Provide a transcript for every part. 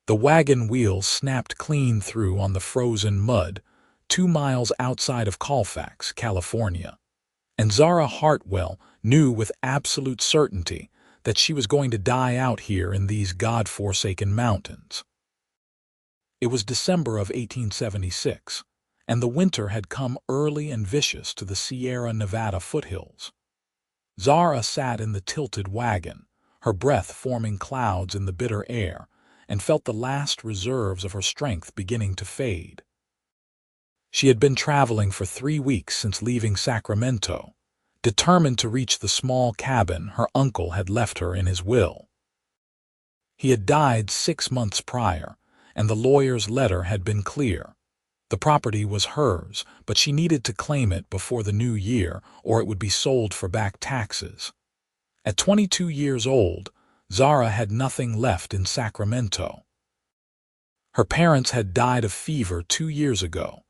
The wagon wheels snapped clean through on the frozen mud, 2 miles outside of Colfax, California. And Zara Hartwell knew with absolute certainty that she was going to die out here in these God-forsaken mountains. It was December of 1876, and the winter had come early and vicious to the Sierra Nevada foothills. Zara sat in the tilted wagon, her breath forming clouds in the bitter air, and felt the last reserves of her strength beginning to fade. She had been traveling for 3 weeks since leaving Sacramento, determined to reach the small cabin her uncle had left her in his will. He had died 6 months prior, and the lawyer's letter had been clear. The property was hers, but she needed to claim it before the new year or it would be sold for back taxes. At 22 years old, Zara had nothing left in Sacramento. Her parents had died of fever 2 years ago,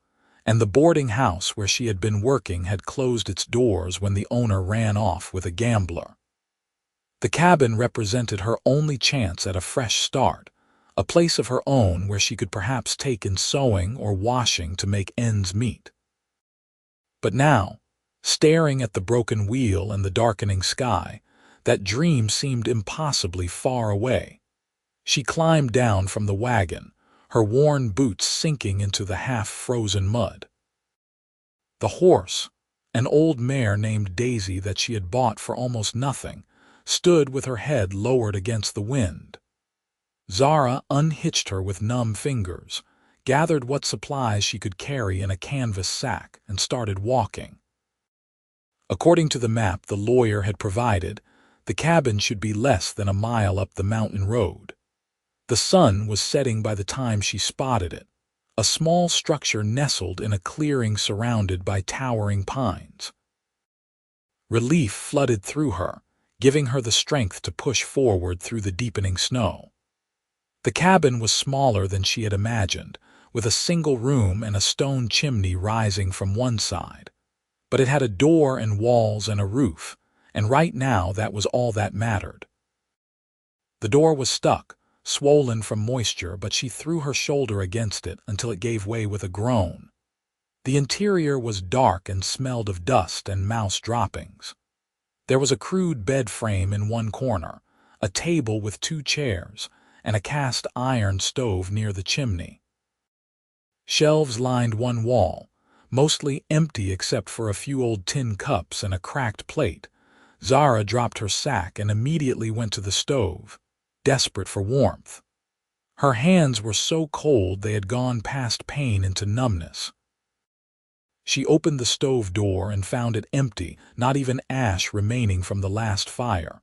and the boarding house where she had been working had closed its doors when the owner ran off with a gambler. The cabin represented her only chance at a fresh start, a place of her own where she could perhaps take in sewing or washing to make ends meet. But now, staring at the broken wheel and the darkening sky, that dream seemed impossibly far away. She climbed down from the wagon, her worn boots sinking into the half-frozen mud. The horse, an old mare named Daisy that she had bought for almost nothing, stood with her head lowered against the wind. Zara unhitched her with numb fingers, gathered what supplies she could carry in a canvas sack, and started walking. According to the map the lawyer had provided, the cabin should be less than a mile up the mountain road. The sun was setting by the time she spotted it, a small structure nestled in a clearing surrounded by towering pines. Relief flooded through her, giving her the strength to push forward through the deepening snow. The cabin was smaller than she had imagined, with a single room and a stone chimney rising from one side. But it had a door and walls and a roof, and right now that was all that mattered. The door was stuck, swollen from moisture, but she threw her shoulder against it until it gave way with a groan. The interior was dark and smelled of dust and mouse droppings. There was a crude bed frame in one corner, a table with 2 chairs, and a cast iron stove near the chimney. Shelves lined one wall, mostly empty except for a few old tin cups and a cracked plate. Zara dropped her sack and immediately went to the stove, desperate for warmth. Her hands were so cold they had gone past pain into numbness. She opened the stove door and found it empty, not even ash remaining from the last fire.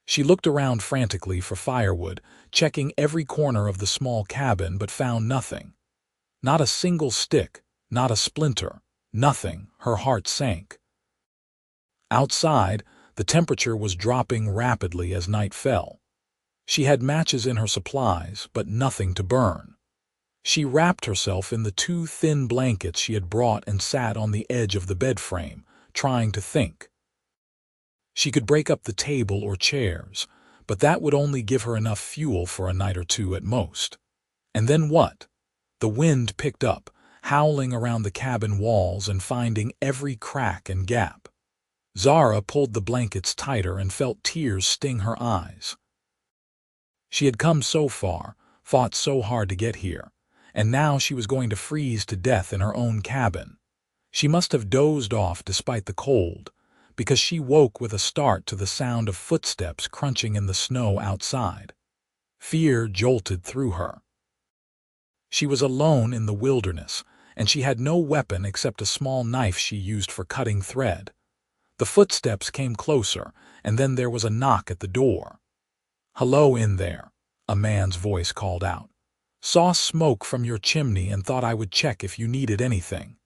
She looked around frantically for firewood, checking every corner of the small cabin, but found nothing. Not a single stick, not a splinter, nothing. Her heart sank. Outside, the temperature was dropping rapidly as night fell. She had matches in her supplies, but nothing to burn. She wrapped herself in the 2 thin blankets she had brought and sat on the edge of the bed frame, trying to think. She could break up the table or chairs, but that would only give her enough fuel for a night or 2 at most. And then what? The wind picked up, howling around the cabin walls and finding every crack and gap. Zara pulled the blankets tighter and felt tears sting her eyes. She had come so far, fought so hard to get here, and now she was going to freeze to death in her own cabin. She must have dozed off despite the cold, because she woke with a start to the sound of footsteps crunching in the snow outside. Fear jolted through her. She was alone in the wilderness, and she had no weapon except a small knife she used for cutting thread. The footsteps came closer, and then there was a knock at the door. "Hello in there," a man's voice called out. "Saw smoke from your chimney and thought I would check if you needed anything."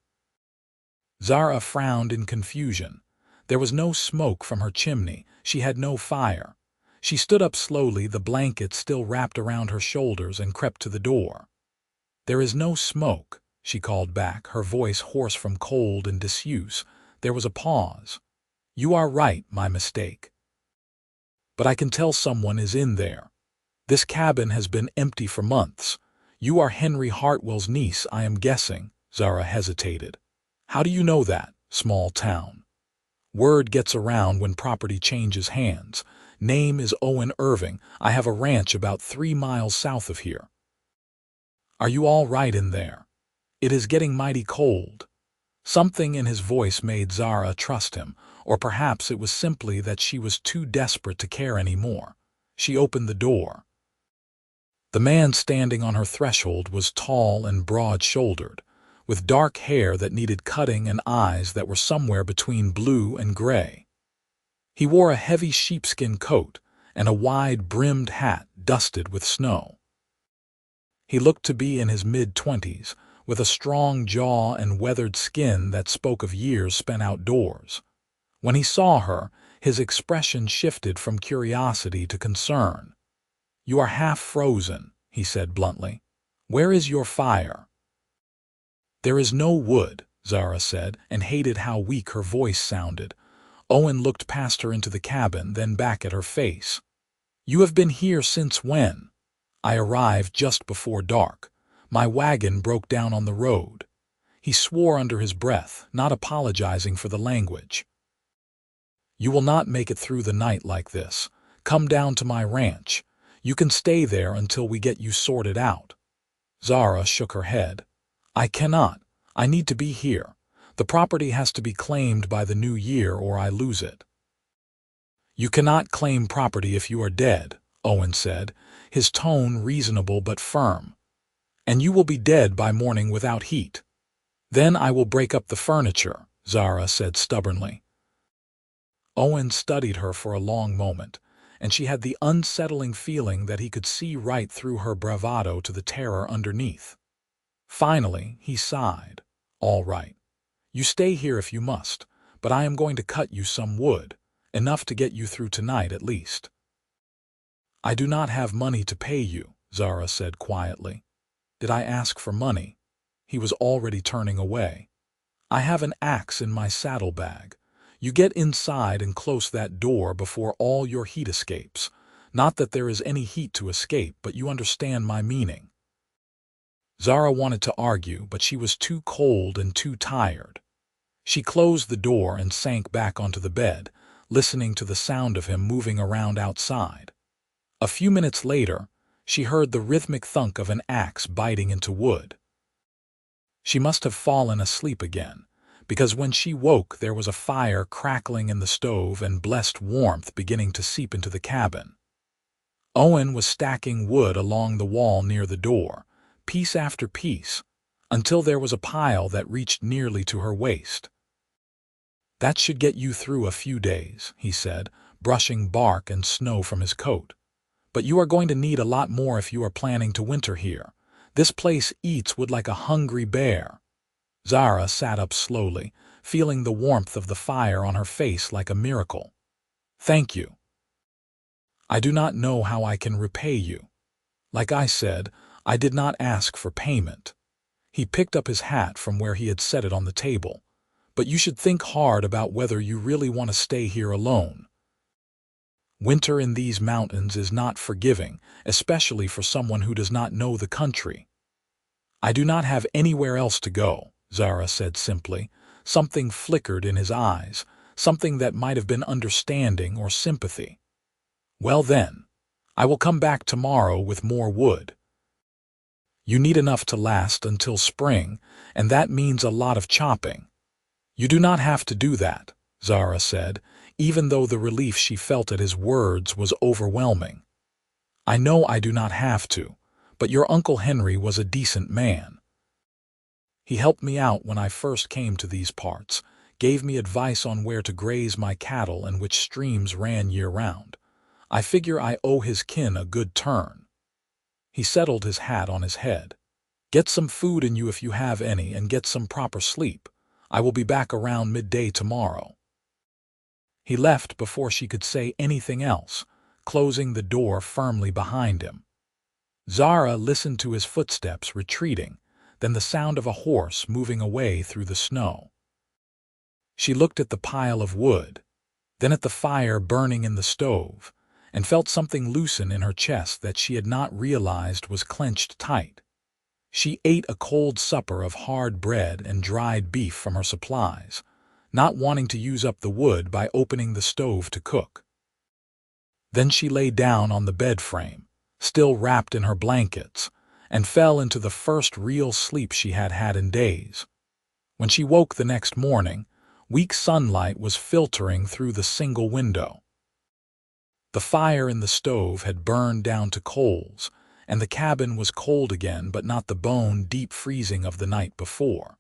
Zara frowned in confusion. There was no smoke from her chimney. She had no fire. She stood up slowly, the blanket still wrapped around her shoulders, and crept to the door. "There is no smoke," she called back, her voice hoarse from cold and disuse. There was a pause. "You are right, my mistake. But I can tell someone is in there." This cabin has been empty for months. You are Henry Hartwell's niece, I am guessing." Zara hesitated. "How do you know that? Small town. Word gets around when property changes hands. Name is Owen Irving. I have a ranch about 3 miles south of here." "Are you all right in there? It is getting mighty cold." Something in his voice made Zara trust him, or perhaps it was simply that she was too desperate to care anymore. She opened the door. The man standing on her threshold was tall and broad-shouldered, with dark hair that needed cutting and eyes that were somewhere between blue and gray. He wore a heavy sheepskin coat and a wide-brimmed hat dusted with snow. He looked to be in his mid-20s, with a strong jaw and weathered skin that spoke of years spent outdoors. When he saw her, his expression shifted from curiosity to concern. "You are half frozen," he said bluntly. "Where is your fire?" "There is no wood," Zara said, and hated how weak her voice sounded. Owen looked past her into the cabin, then back at her face. "You have been here since when?" "I arrived just before dark. My wagon broke down on the road." He swore under his breath, not apologizing for the language. "You will not make it through the night like this. Come down to my ranch. You can stay there until we get you sorted out." Zara shook her head. "I cannot. I need to be here. The property has to be claimed by the new year or I lose it." "You cannot claim property if you are dead," Owen said, his tone reasonable but firm. "And you will be dead by morning without heat." "Then I will break up the furniture," Zara said stubbornly. Owen studied her for a long moment, and she had the unsettling feeling that he could see right through her bravado to the terror underneath. Finally, he sighed. "All right. You stay here if you must, but I am going to cut you some wood, enough to get you through tonight at least." "I do not have money to pay you," Zara said quietly. "Did I ask for money?" He was already turning away. "I have an axe in my saddlebag. You get inside and close that door before all your heat escapes. Not that there is any heat to escape, but you understand my meaning." Zara wanted to argue, but she was too cold and too tired. She closed the door and sank back onto the bed, listening to the sound of him moving around outside. A few minutes later, she heard the rhythmic thunk of an axe biting into wood. She must have fallen asleep again, because when she woke there was a fire crackling in the stove and blessed warmth beginning to seep into the cabin. Owen was stacking wood along the wall near the door, piece after piece, until there was a pile that reached nearly to her waist. "That should get you through a few days," he said, brushing bark and snow from his coat. "But you are going to need a lot more if you are planning to winter here. This place eats wood like a hungry bear." Zara sat up slowly, feeling the warmth of the fire on her face like a miracle. "Thank you. I do not know how I can repay you. Like I said, I did not ask for payment." He picked up his hat from where he had set it on the table. "But you should think hard about whether you really want to stay here alone. Winter in these mountains is not forgiving, especially for someone who does not know the country." "I do not have anywhere else to go," Zara said simply. Something flickered in his eyes, something that might have been understanding or sympathy. "Well then, I will come back tomorrow with more wood. You need enough to last until spring, and that means a lot of chopping." "You do not have to do that," Zara said, even though the relief she felt at his words was overwhelming. "I know I do not have to, but your Uncle Henry was a decent man. He helped me out when I first came to these parts, gave me advice on where to graze my cattle and which streams ran year-round. I figure I owe his kin a good turn." He settled his hat on his head. "Get some food in you if you have any, and get some proper sleep. I will be back around midday tomorrow." He left before she could say anything else, closing the door firmly behind him. Zara listened to his footsteps retreating, then the sound of a horse moving away through the snow. She looked at the pile of wood, then at the fire burning in the stove, and felt something loosen in her chest that she had not realized was clenched tight. She ate a cold supper of hard bread and dried beef from her supplies, not wanting to use up the wood by opening the stove to cook. Then she lay down on the bed frame, still wrapped in her blankets, and fell into the first real sleep she had had in days. When she woke the next morning, weak sunlight was filtering through the single window. The fire in the stove had burned down to coals, and the cabin was cold again, but not the bone-deep freezing of the night before.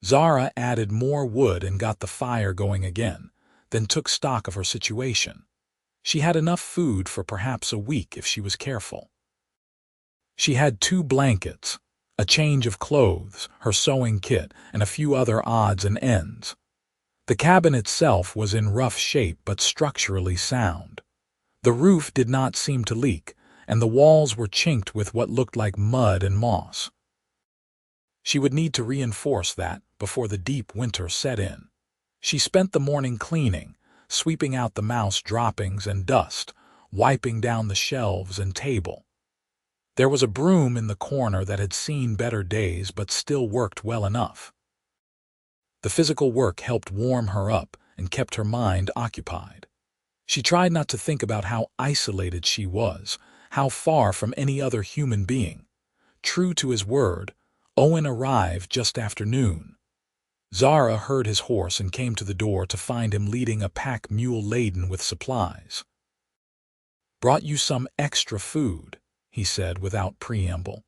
Zara added more wood and got the fire going again, then took stock of her situation. She had enough food for perhaps a week if she was careful. She had 2 blankets, a change of clothes, her sewing kit, and a few other odds and ends. The cabin itself was in rough shape but structurally sound. The roof did not seem to leak, and the walls were chinked with what looked like mud and moss. She would need to reinforce that before the deep winter set in. She spent the morning cleaning, sweeping out the mouse droppings and dust, wiping down the shelves and table. There was a broom in the corner that had seen better days but still worked well enough. The physical work helped warm her up and kept her mind occupied. She tried not to think about how isolated she was, how far from any other human being. True to his word, Owen arrived just after noon. Zara heard his horse and came to the door to find him leading a pack mule laden with supplies. "Brought you some extra food," he said without preamble,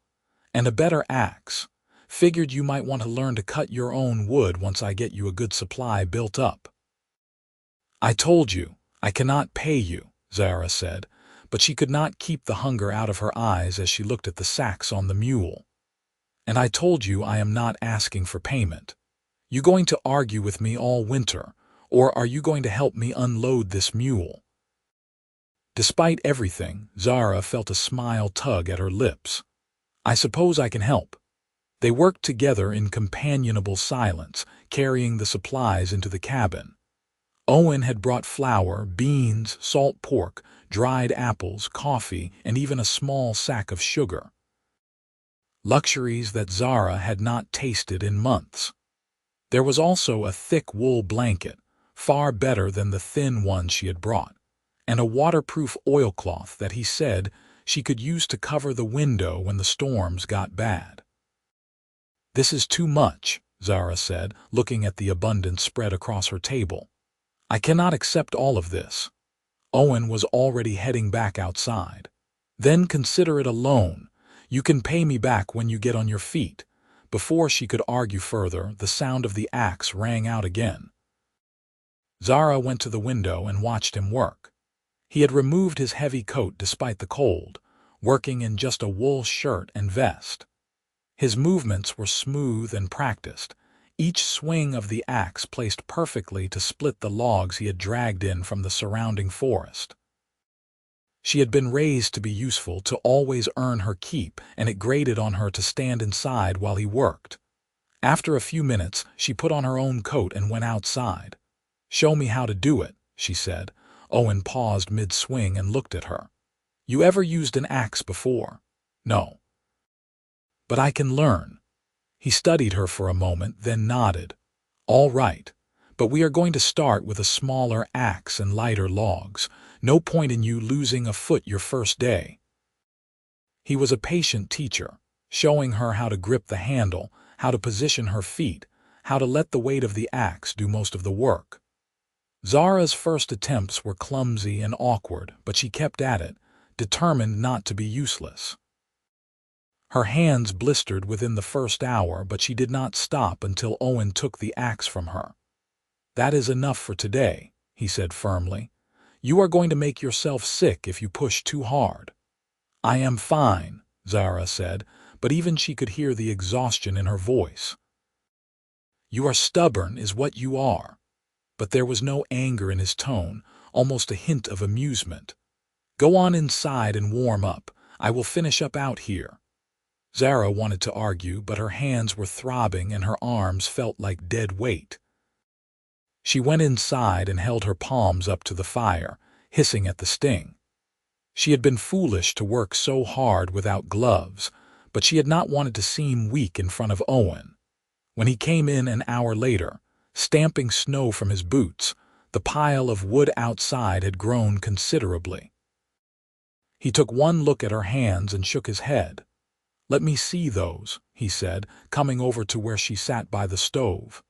"and a better axe. Figured you might want to learn to cut your own wood once I get you a good supply built up." "I told you, I cannot pay you," Zara said, but she could not keep the hunger out of her eyes as she looked at the sacks on the mule. "And I told you I am not asking for payment. You going to argue with me all winter, or are you going to help me unload this mule?" Despite everything, Zara felt a smile tug at her lips. "I suppose I can help." They worked together in companionable silence, carrying the supplies into the cabin. Owen had brought flour, beans, salt pork, dried apples, coffee, and even a small sack of sugar. Luxuries that Zara had not tasted in months. There was also a thick wool blanket, far better than the thin one she had brought, and a waterproof oilcloth that he said she could use to cover the window when the storms got bad. "This is too much," Zara said, looking at the abundance spread across her table. "I cannot accept all of this." Owen was already heading back outside. "Then consider it a loan. You can pay me back when you get on your feet." Before she could argue further, the sound of the axe rang out again. Zara went to the window and watched him work. He had removed his heavy coat despite the cold, working in just a wool shirt and vest. His movements were smooth and practiced, each swing of the axe placed perfectly to split the logs he had dragged in from the surrounding forest. She had been raised to be useful, to always earn her keep, and it grated on her to stand inside while he worked. After a few minutes, she put on her own coat and went outside. "Show me how to do it," she said. Owen paused mid-swing and looked at her. "You ever used an axe before?" "No." "But I can learn." He studied her for a moment, then nodded. "All right, but we are going to start with a smaller axe and lighter logs. No point in you losing a foot your first day." He was a patient teacher, showing her how to grip the handle, how to position her feet, how to let the weight of the axe do most of the work. Zara's first attempts were clumsy and awkward, but she kept at it, determined not to be useless. Her hands blistered within the first hour, but she did not stop until Owen took the axe from her. "That is enough for today," he said firmly. "You are going to make yourself sick if you push too hard." "I am fine," Zara said, but even she could hear the exhaustion in her voice. "You are stubborn is what you are." But there was no anger in his tone, almost a hint of amusement. "Go on inside and warm up. I will finish up out here." Zara wanted to argue, but her hands were throbbing and her arms felt like dead weight. She went inside and held her palms up to the fire, hissing at the sting. She had been foolish to work so hard without gloves, but she had not wanted to seem weak in front of Owen. When he came in an hour later, stamping snow from his boots, the pile of wood outside had grown considerably. He took one look at her hands and shook his head. "Let me see those," he said, coming over to where she sat by the stove.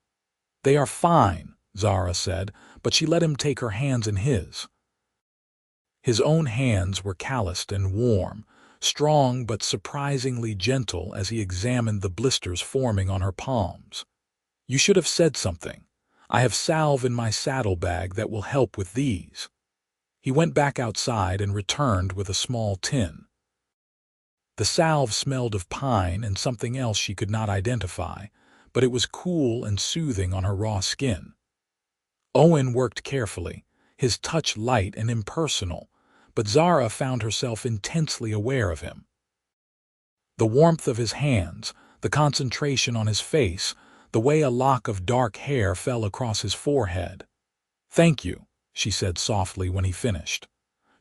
"They are fine," Zara said, but she let him take her hands in his. His own hands were calloused and warm, strong but surprisingly gentle as he examined the blisters forming on her palms. "You should have said something. I have salve in my saddlebag that will help with these." He went back outside and returned with a small tin. The salve smelled of pine and something else she could not identify, but it was cool and soothing on her raw skin. Owen worked carefully, his touch light and impersonal, but Zara found herself intensely aware of him. The warmth of his hands, the concentration on his face, the way a lock of dark hair fell across his forehead. "Thank you," she said softly when he finished.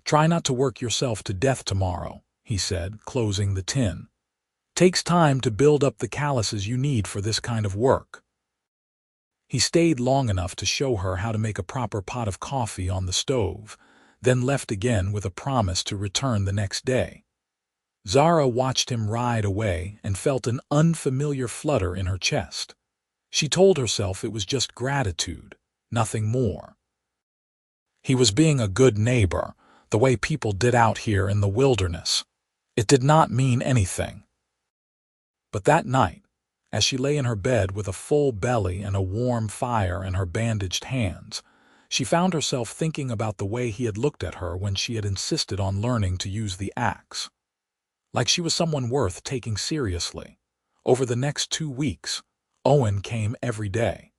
"Try not to work yourself to death tomorrow," he said, closing the tin. "Takes time to build up the calluses you need for this kind of work." He stayed long enough to show her how to make a proper pot of coffee on the stove, then left again with a promise to return the next day. Zara watched him ride away and felt an unfamiliar flutter in her chest. She told herself it was just gratitude, nothing more. He was being a good neighbor, the way people did out here in the wilderness. It did not mean anything. But that night, as she lay in her bed with a full belly and a warm fire in her bandaged hands, she found herself thinking about the way he had looked at her when she had insisted on learning to use the axe. Like she was someone worth taking seriously. Over the next 2 weeks, Owen came every day.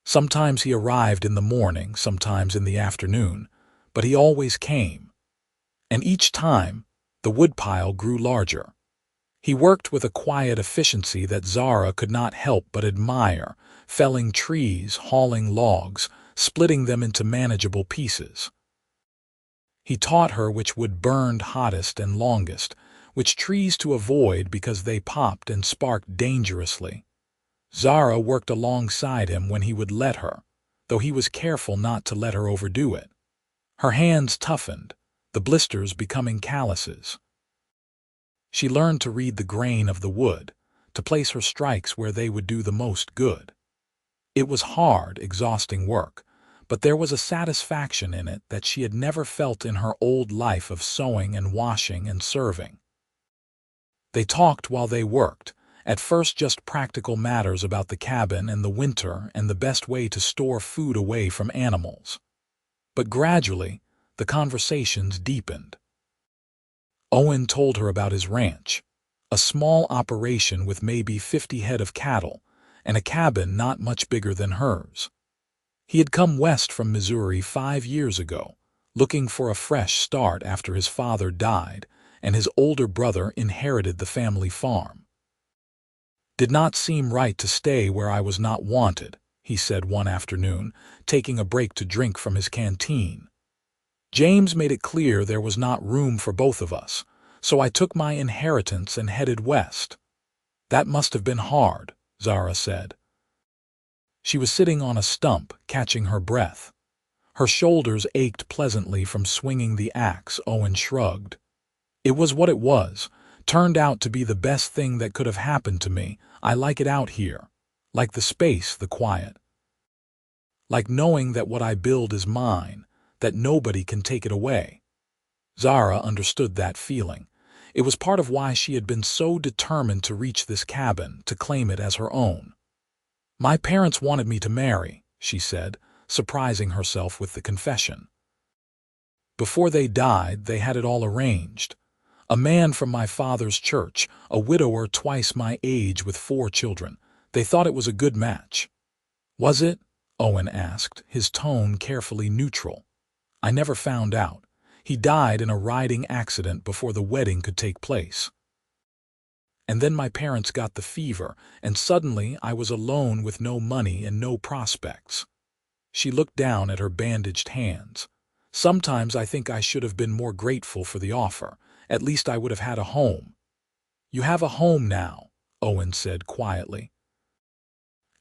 Sometimes he arrived in the morning, sometimes in the afternoon, but he always came. And each time, the woodpile grew larger. He worked with a quiet efficiency that Zara could not help but admire, felling trees, hauling logs, splitting them into manageable pieces. He taught her which wood burned hottest and longest, which trees to avoid because they popped and sparked dangerously. Zara worked alongside him when he would let her, though he was careful not to let her overdo it. Her hands toughened, the blisters becoming calluses. She learned to read the grain of the wood, to place her strikes where they would do the most good. It was hard, exhausting work, but there was a satisfaction in it that she had never felt in her old life of sewing and washing and serving. They talked while they worked, at first just practical matters about the cabin and the winter and the best way to store food away from animals. But gradually, the conversations deepened. Owen told her about his ranch, a small operation with maybe 50 head of cattle, and a cabin not much bigger than hers. He had come west from Missouri 5 years ago, looking for a fresh start after his father died and his older brother inherited the family farm. "Did not seem right to stay where I was not wanted," he said one afternoon, taking a break to drink from his canteen. "James made it clear there was not room for both of us, so I took my inheritance and headed west." "That must have been hard," Zara said. She was sitting on a stump, catching her breath. Her shoulders ached pleasantly from swinging the axe. Owen shrugged. "It was what it was. Turned out to be the best thing that could have happened to me. I like it out here. Like the space, the quiet. Like knowing that what I build is mine, that nobody can take it away." Zara understood that feeling. It was part of why she had been so determined to reach this cabin, to claim it as her own. "My parents wanted me to marry," she said, surprising herself with the confession. "Before they died, they had it all arranged. A man from my father's church, a widower twice my age with 4 children. They thought it was a good match." "Was it?" Owen asked, his tone carefully neutral. "I never found out. He died in a riding accident before the wedding could take place. And then my parents got the fever, and suddenly I was alone with no money and no prospects." She looked down at her bandaged hands. Sometimes I think I should have been more grateful for the offer. At least I would have had a home." "You have a home now," Owen said quietly.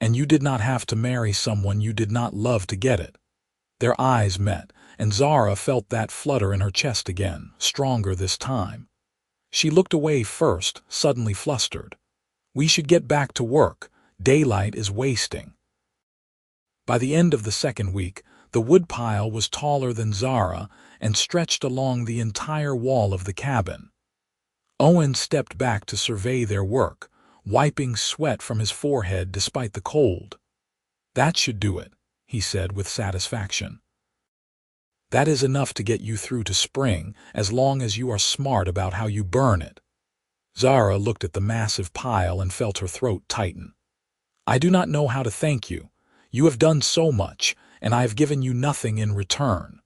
"And you did not have to marry someone you did not love to get it." Their eyes met, and Zara felt that flutter in her chest again, stronger this time. She looked away first, suddenly flustered. "We should get back to work. Daylight is wasting." By the end of the second week, the woodpile was taller than Zara and stretched along the entire wall of the cabin. Owen stepped back to survey their work, wiping sweat from his forehead despite the cold. "That should do it," he said with satisfaction. "That is enough to get you through to spring, as long as you are smart about how you burn it." Zara looked at the massive pile and felt her throat tighten. "I do not know how to thank you. You have done so much, and I have given you nothing in return."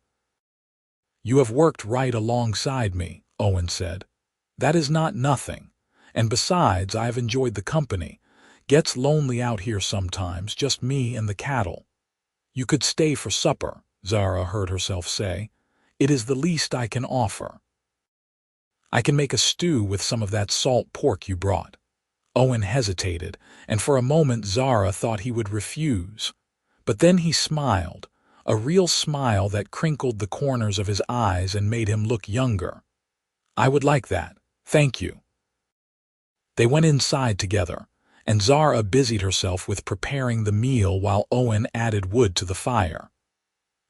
"You have worked right alongside me," Owen said. "That is not nothing. And besides, I have enjoyed the company. Gets lonely out here sometimes, just me and the cattle." "You could stay for supper," Zara heard herself say. "It is the least I can offer." "I can make a stew with some of that salt pork you brought." Owen hesitated, and for a moment Zara thought he would refuse. But then he smiled, a real smile that crinkled the corners of his eyes and made him look younger. "I would like that, thank you." They went inside together, and Zara busied herself with preparing the meal while Owen added wood to the fire.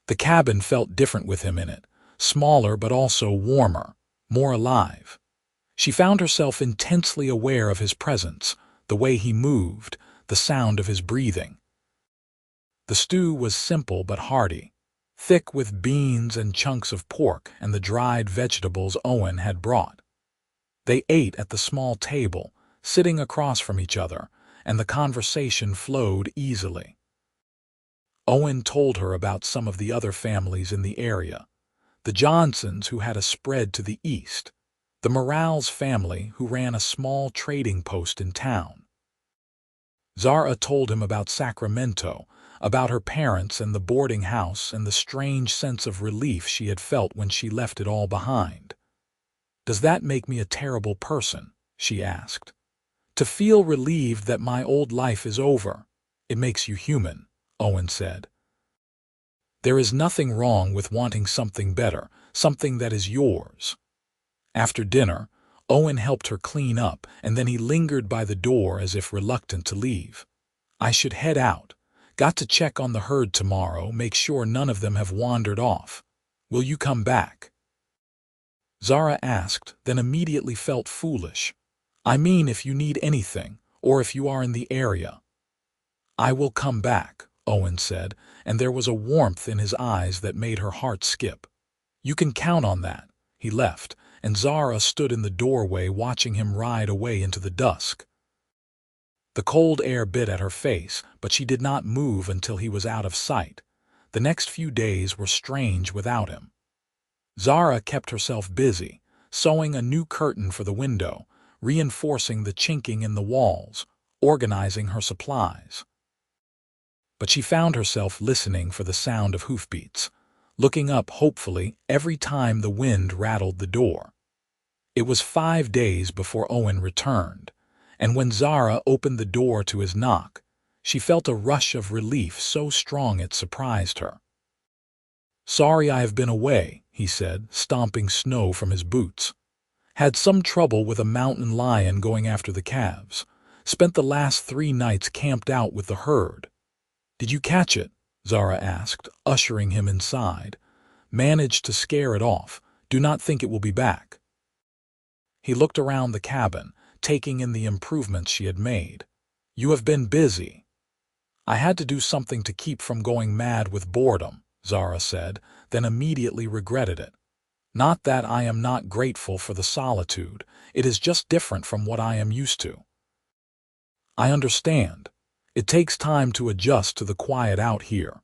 The cabin felt different with him in it, smaller but also warmer, more alive. She found herself intensely aware of his presence, the way he moved, the sound of his breathing. The stew was simple but hearty, thick with beans and chunks of pork and the dried vegetables Owen had brought. They ate at the small table, sitting across from each other, and the conversation flowed easily. Owen told her about some of the other families in the area, the Johnsons who had a spread to the east, the Morales family who ran a small trading post in town. Zara told him about Sacramento, about her parents and the boarding house and the strange sense of relief she had felt when she left it all behind. "Does that make me a terrible person?" she asked. "To feel relieved that my old life is over. It makes you human," Owen said. "There is nothing wrong with wanting something better, something that is yours." After dinner, Owen helped her clean up, and then he lingered by the door as if reluctant to leave. "I should head out. Got to check on the herd tomorrow, make sure none of them have wandered off. Will you come back?" Zara asked, then immediately felt foolish. "I mean if you need anything, or if you are in the area." "I will come back," Owen said, and there was a warmth in his eyes that made her heart skip. "You can count on that." He left, and Zara stood in the doorway watching him ride away into the dusk. The cold air bit at her face, but she did not move until he was out of sight. The next few days were strange without him. Zara kept herself busy, sewing a new curtain for the window, reinforcing the chinking in the walls, organizing her supplies. But she found herself listening for the sound of hoofbeats, looking up hopefully every time the wind rattled the door. It was 5 days before Owen returned, and when Zara opened the door to his knock, she felt a rush of relief so strong it surprised her. "Sorry I have been away," he said, stomping snow from his boots. "Had some trouble with a mountain lion going after the calves. Spent the last 3 nights camped out with the herd." "Did you catch it?" Zara asked, ushering him inside. "Managed to scare it off. Do not think it will be back." He looked around the cabin, taking in the improvements she had made. "You have been busy." "I had to do something to keep from going mad with boredom," Zara said, then immediately regretted it. "Not that I am not grateful for the solitude, it is just different from what I am used to." "I understand. It takes time to adjust to the quiet out here."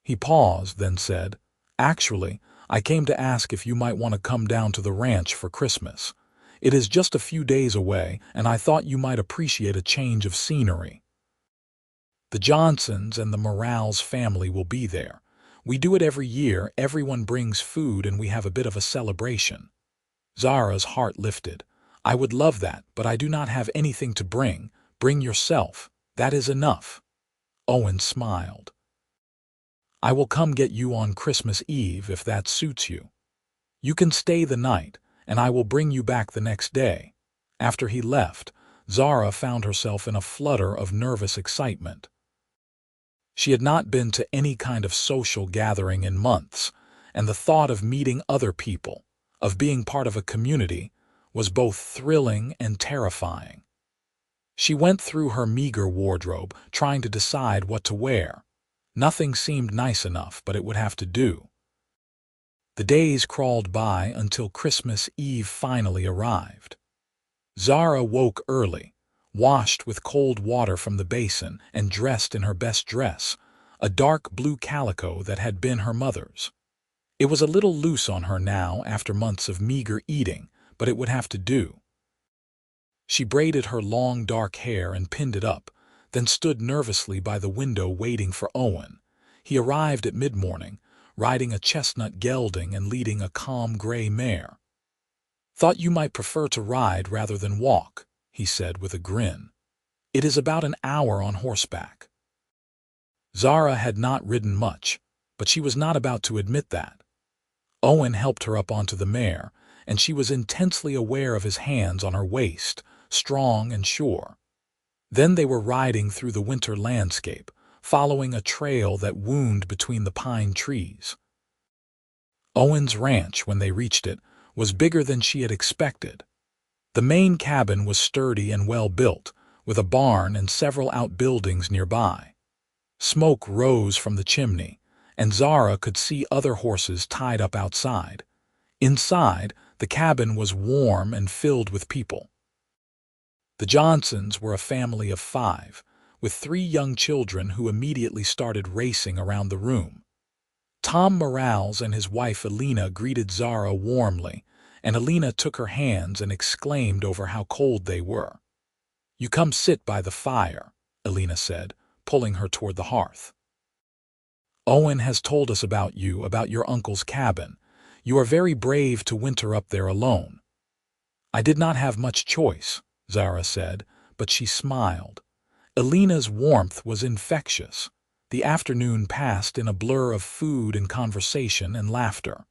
He paused, then said, "Actually, I came to ask if you might want to come down to the ranch for Christmas. It is just a few days away, and I thought you might appreciate a change of scenery. The Johnsons and the Morales family will be there. We do it every year, everyone brings food and we have a bit of a celebration. Zara's heart lifted. I would love that, but I do not have anything to bring. Bring yourself. That is enough. Owen smiled. I will come get you on Christmas Eve if that suits you. You can stay the night, and I will bring you back the next day. After he left, Zara found herself in a flutter of nervous excitement. She had not been to any kind of social gathering in months, and the thought of meeting other people, of being part of a community, was both thrilling and terrifying. She went through her meager wardrobe, trying to decide what to wear. Nothing seemed nice enough, but it would have to do. The days crawled by until Christmas Eve finally arrived. Zara woke early, washed with cold water from the basin, and dressed in her best dress, a dark blue calico that had been her mother's. It was a little loose on her now after months of meager eating, but it would have to do. She braided her long dark hair and pinned it up, then stood nervously by the window waiting for Owen. He arrived at mid-morning, riding a chestnut gelding and leading a calm gray mare. Thought you might prefer to ride rather than walk, he said with a grin. It is about an hour on horseback. Zara had not ridden much, but she was not about to admit that. Owen helped her up onto the mare, and she was intensely aware of his hands on her waist, strong and sure. Then they were riding through the winter landscape, following a trail that wound between the pine trees. Owen's ranch, when they reached it, was bigger than she had expected. The main cabin was sturdy and well built, with a barn and several outbuildings nearby. Smoke rose from the chimney, and Zara could see other horses tied up outside. Inside, the cabin was warm and filled with people. The Johnsons were a family of 5, with 3 young children who immediately started racing around the room. Tom Morales and his wife Alina greeted Zara warmly, and Alina took her hands and exclaimed over how cold they were. You come sit by the fire, Alina said, pulling her toward the hearth. Owen has told us about you, about your uncle's cabin. You are very brave to winter up there alone. I did not have much choice, Zara said, but she smiled. Alina's warmth was infectious. The afternoon passed in a blur of food and conversation and laughter.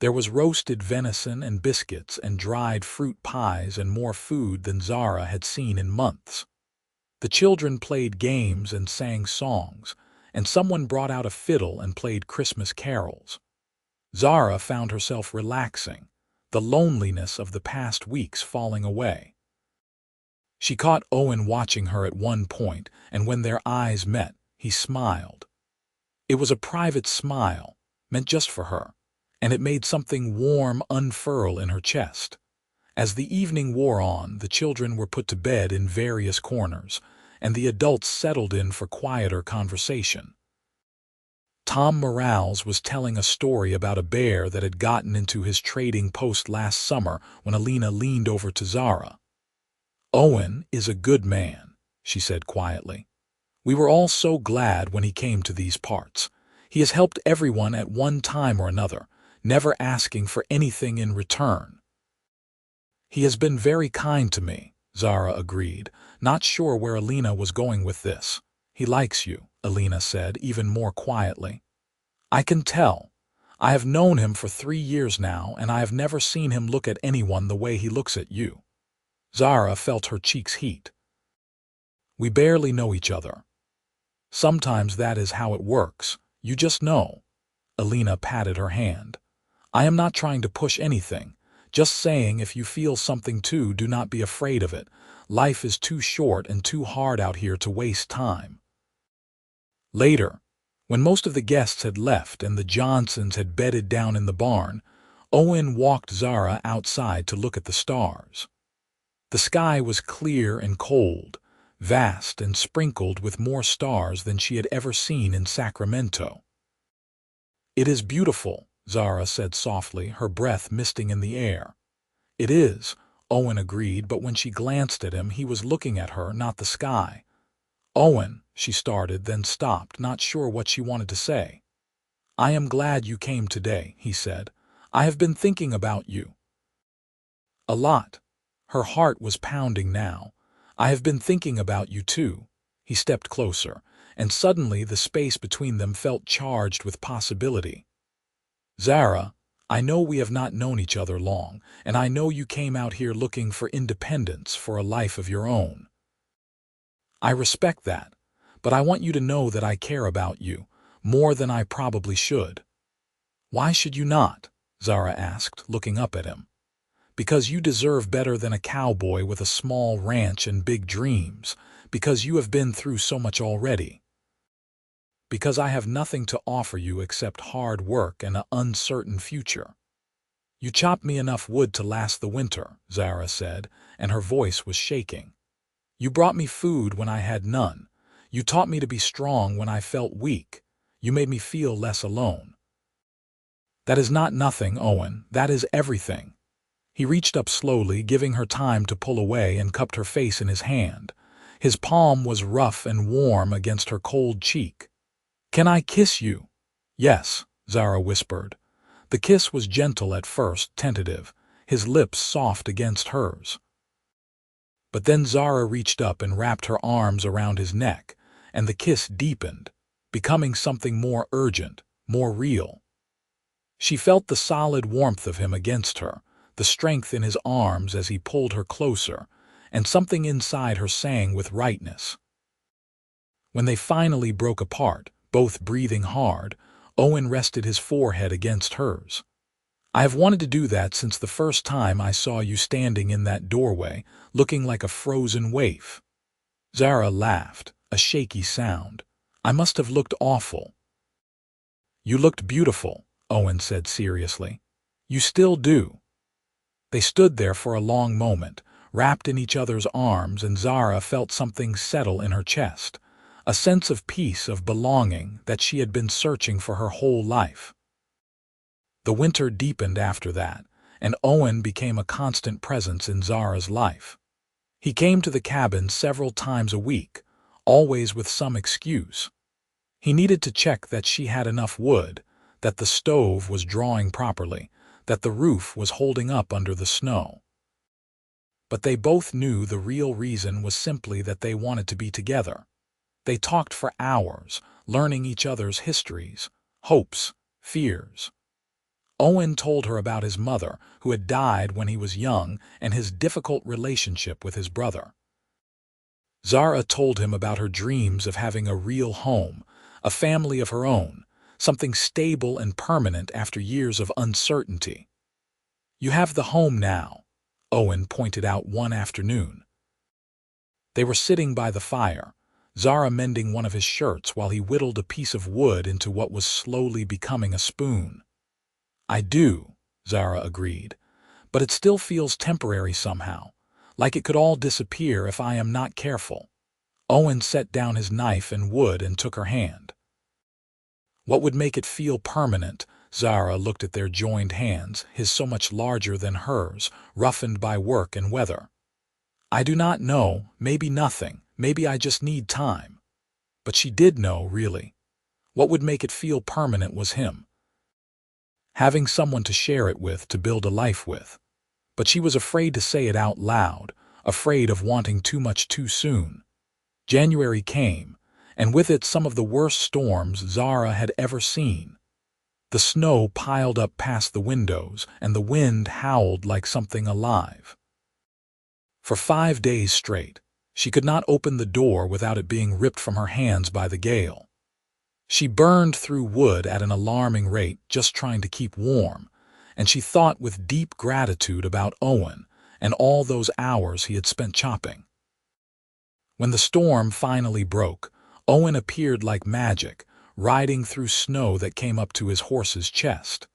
There was roasted venison and biscuits and dried fruit pies and more food than Zara had seen in months. The children played games and sang songs, and someone brought out a fiddle and played Christmas carols. Zara found herself relaxing, the loneliness of the past weeks falling away. She caught Owen watching her at one point, and when their eyes met, he smiled. It was a private smile, meant just for her, and it made something warm unfurl in her chest. As the evening wore on, the children were put to bed in various corners, and the adults settled in for quieter conversation. Tom Morales was telling a story about a bear that had gotten into his trading post last summer when Alina leaned over to Zara. Owen is a good man, she said quietly. We were all so glad when he came to these parts. He has helped everyone at one time or another, never asking for anything in return. He has been very kind to me, Zara agreed, not sure where Alina was going with this. He likes you, Alina said, even more quietly. I can tell. I have known him for 3 years now, and I have never seen him look at anyone the way he looks at you. Zara felt her cheeks heat. We barely know each other. Sometimes that is how it works. You just know. Alina patted her hand. I am not trying to push anything. Just saying if you feel something too, do not be afraid of it. Life is too short and too hard out here to waste time. Later, when most of the guests had left and the Johnsons had bedded down in the barn, Owen walked Zara outside to look at the stars. The sky was clear and cold, vast and sprinkled with more stars than she had ever seen in Sacramento. It is beautiful, Zara said softly, her breath misting in the air. It is, Owen agreed, but when she glanced at him, he was looking at her, not the sky. Owen, she started, then stopped, not sure what she wanted to say. "I am glad you came today," he said. "I have been thinking about you. A lot." Her heart was pounding now. "I have been thinking about you too." He stepped closer, and suddenly the space between them felt charged with possibility. "Zara, I know we have not known each other long, and I know you came out here looking for independence, for a life of your own. I respect that, but I want you to know that I care about you, more than I probably should." "Why should you not?" Zara asked, looking up at him. "Because you deserve better than a cowboy with a small ranch and big dreams, because you have been through so much already. Because I have nothing to offer you except hard work and an uncertain future." "You chopped me enough wood to last the winter," Zara said, and her voice was shaking. "You brought me food when I had none. You taught me to be strong when I felt weak. You made me feel less alone." "That is not nothing, Owen. That is everything." He reached up slowly, giving her time to pull away, and cupped her face in his hand. His palm was rough and warm against her cold cheek. "Can I kiss you?" "Yes," Zara whispered. The kiss was gentle at first, tentative, his lips soft against hers. But then Zara reached up and wrapped her arms around his neck, and the kiss deepened, becoming something more urgent, more real. She felt the solid warmth of him against her, the strength in his arms as he pulled her closer, and something inside her sang with rightness. When they finally broke apart, both breathing hard, Owen rested his forehead against hers. "I have wanted to do that since the first time I saw you standing in that doorway, looking like a frozen waif." Zara laughed, a shaky sound. "I must have looked awful." "You looked beautiful," Owen said seriously. "You still do." They stood there for a long moment, wrapped in each other's arms, and Zara felt something settle in her chest, a sense of peace, of belonging that she had been searching for her whole life. The winter deepened after that, and Owen became a constant presence in Zara's life. He came to the cabin several times a week, always with some excuse. He needed to check that she had enough wood, that the stove was drawing properly, that the roof was holding up under the snow. But they both knew the real reason was simply that they wanted to be together. They talked for hours, learning each other's histories, hopes, fears. Owen told her about his mother, who had died when he was young, and his difficult relationship with his brother. Zara told him about her dreams of having a real home, a family of her own, something stable and permanent after years of uncertainty. "You have the home now," Owen pointed out one afternoon. They were sitting by the fire, Zara mending one of his shirts while he whittled a piece of wood into what was slowly becoming a spoon. "I do," Zara agreed, "but it still feels temporary somehow, like it could all disappear if I am not careful." Owen set down his knife and wood and took her hand. "What would make it feel permanent?" Zara looked at their joined hands, his so much larger than hers, roughened by work and weather. "I do not know, maybe nothing, maybe I just need time." But she did know, really. What would make it feel permanent was him. Having someone to share it with, to build a life with. But she was afraid to say it out loud, afraid of wanting too much too soon. January came, and with it some of the worst storms Zara had ever seen. The snow piled up past the windows, and the wind howled like something alive. For 5 days straight, she could not open the door without it being ripped from her hands by the gale. She burned through wood at an alarming rate, just trying to keep warm, and she thought with deep gratitude about Owen and all those hours he had spent chopping. When the storm finally broke, Owen appeared like magic, riding through snow that came up to his horse's chest.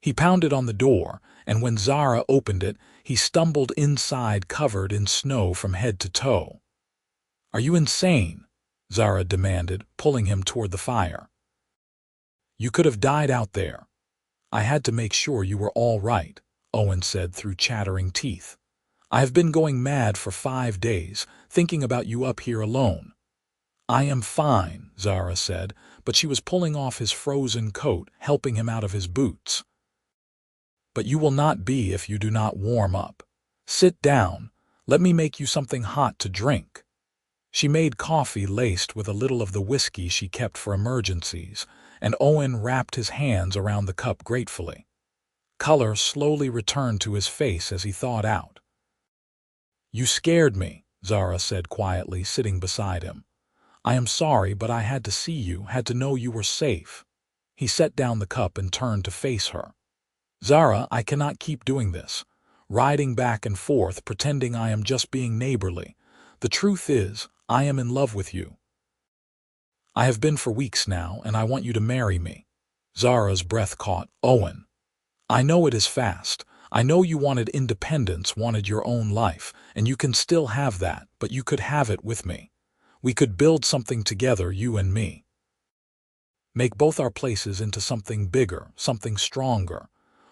He pounded on the door, and when Zara opened it, he stumbled inside covered in snow from head to toe. "Are you insane?" Zara demanded, pulling him toward the fire. "You could have died out there." "I had to make sure you were all right," Owen said through chattering teeth. "I have been going mad for 5 days, thinking about you up here alone." "I am fine," Zara said, but she was pulling off his frozen coat, helping him out of his boots. "But you will not be if you do not warm up. Sit down. Let me make you something hot to drink." She made coffee laced with a little of the whiskey she kept for emergencies, and Owen wrapped his hands around the cup gratefully. Color slowly returned to his face as he thawed out. "You scared me," Zara said quietly, sitting beside him. "I am sorry, but I had to see you, had to know you were safe." He set down the cup and turned to face her. "Zara, I cannot keep doing this, riding back and forth, pretending I am just being neighborly. The truth is, I am in love with you. I have been for weeks now, and I want you to marry me." Zara's breath caught. "Owen, I know it is fast. I know you wanted independence, wanted your own life, and you can still have that, but you could have it with me. We could build something together, you and me. Make both our places into something bigger, something stronger.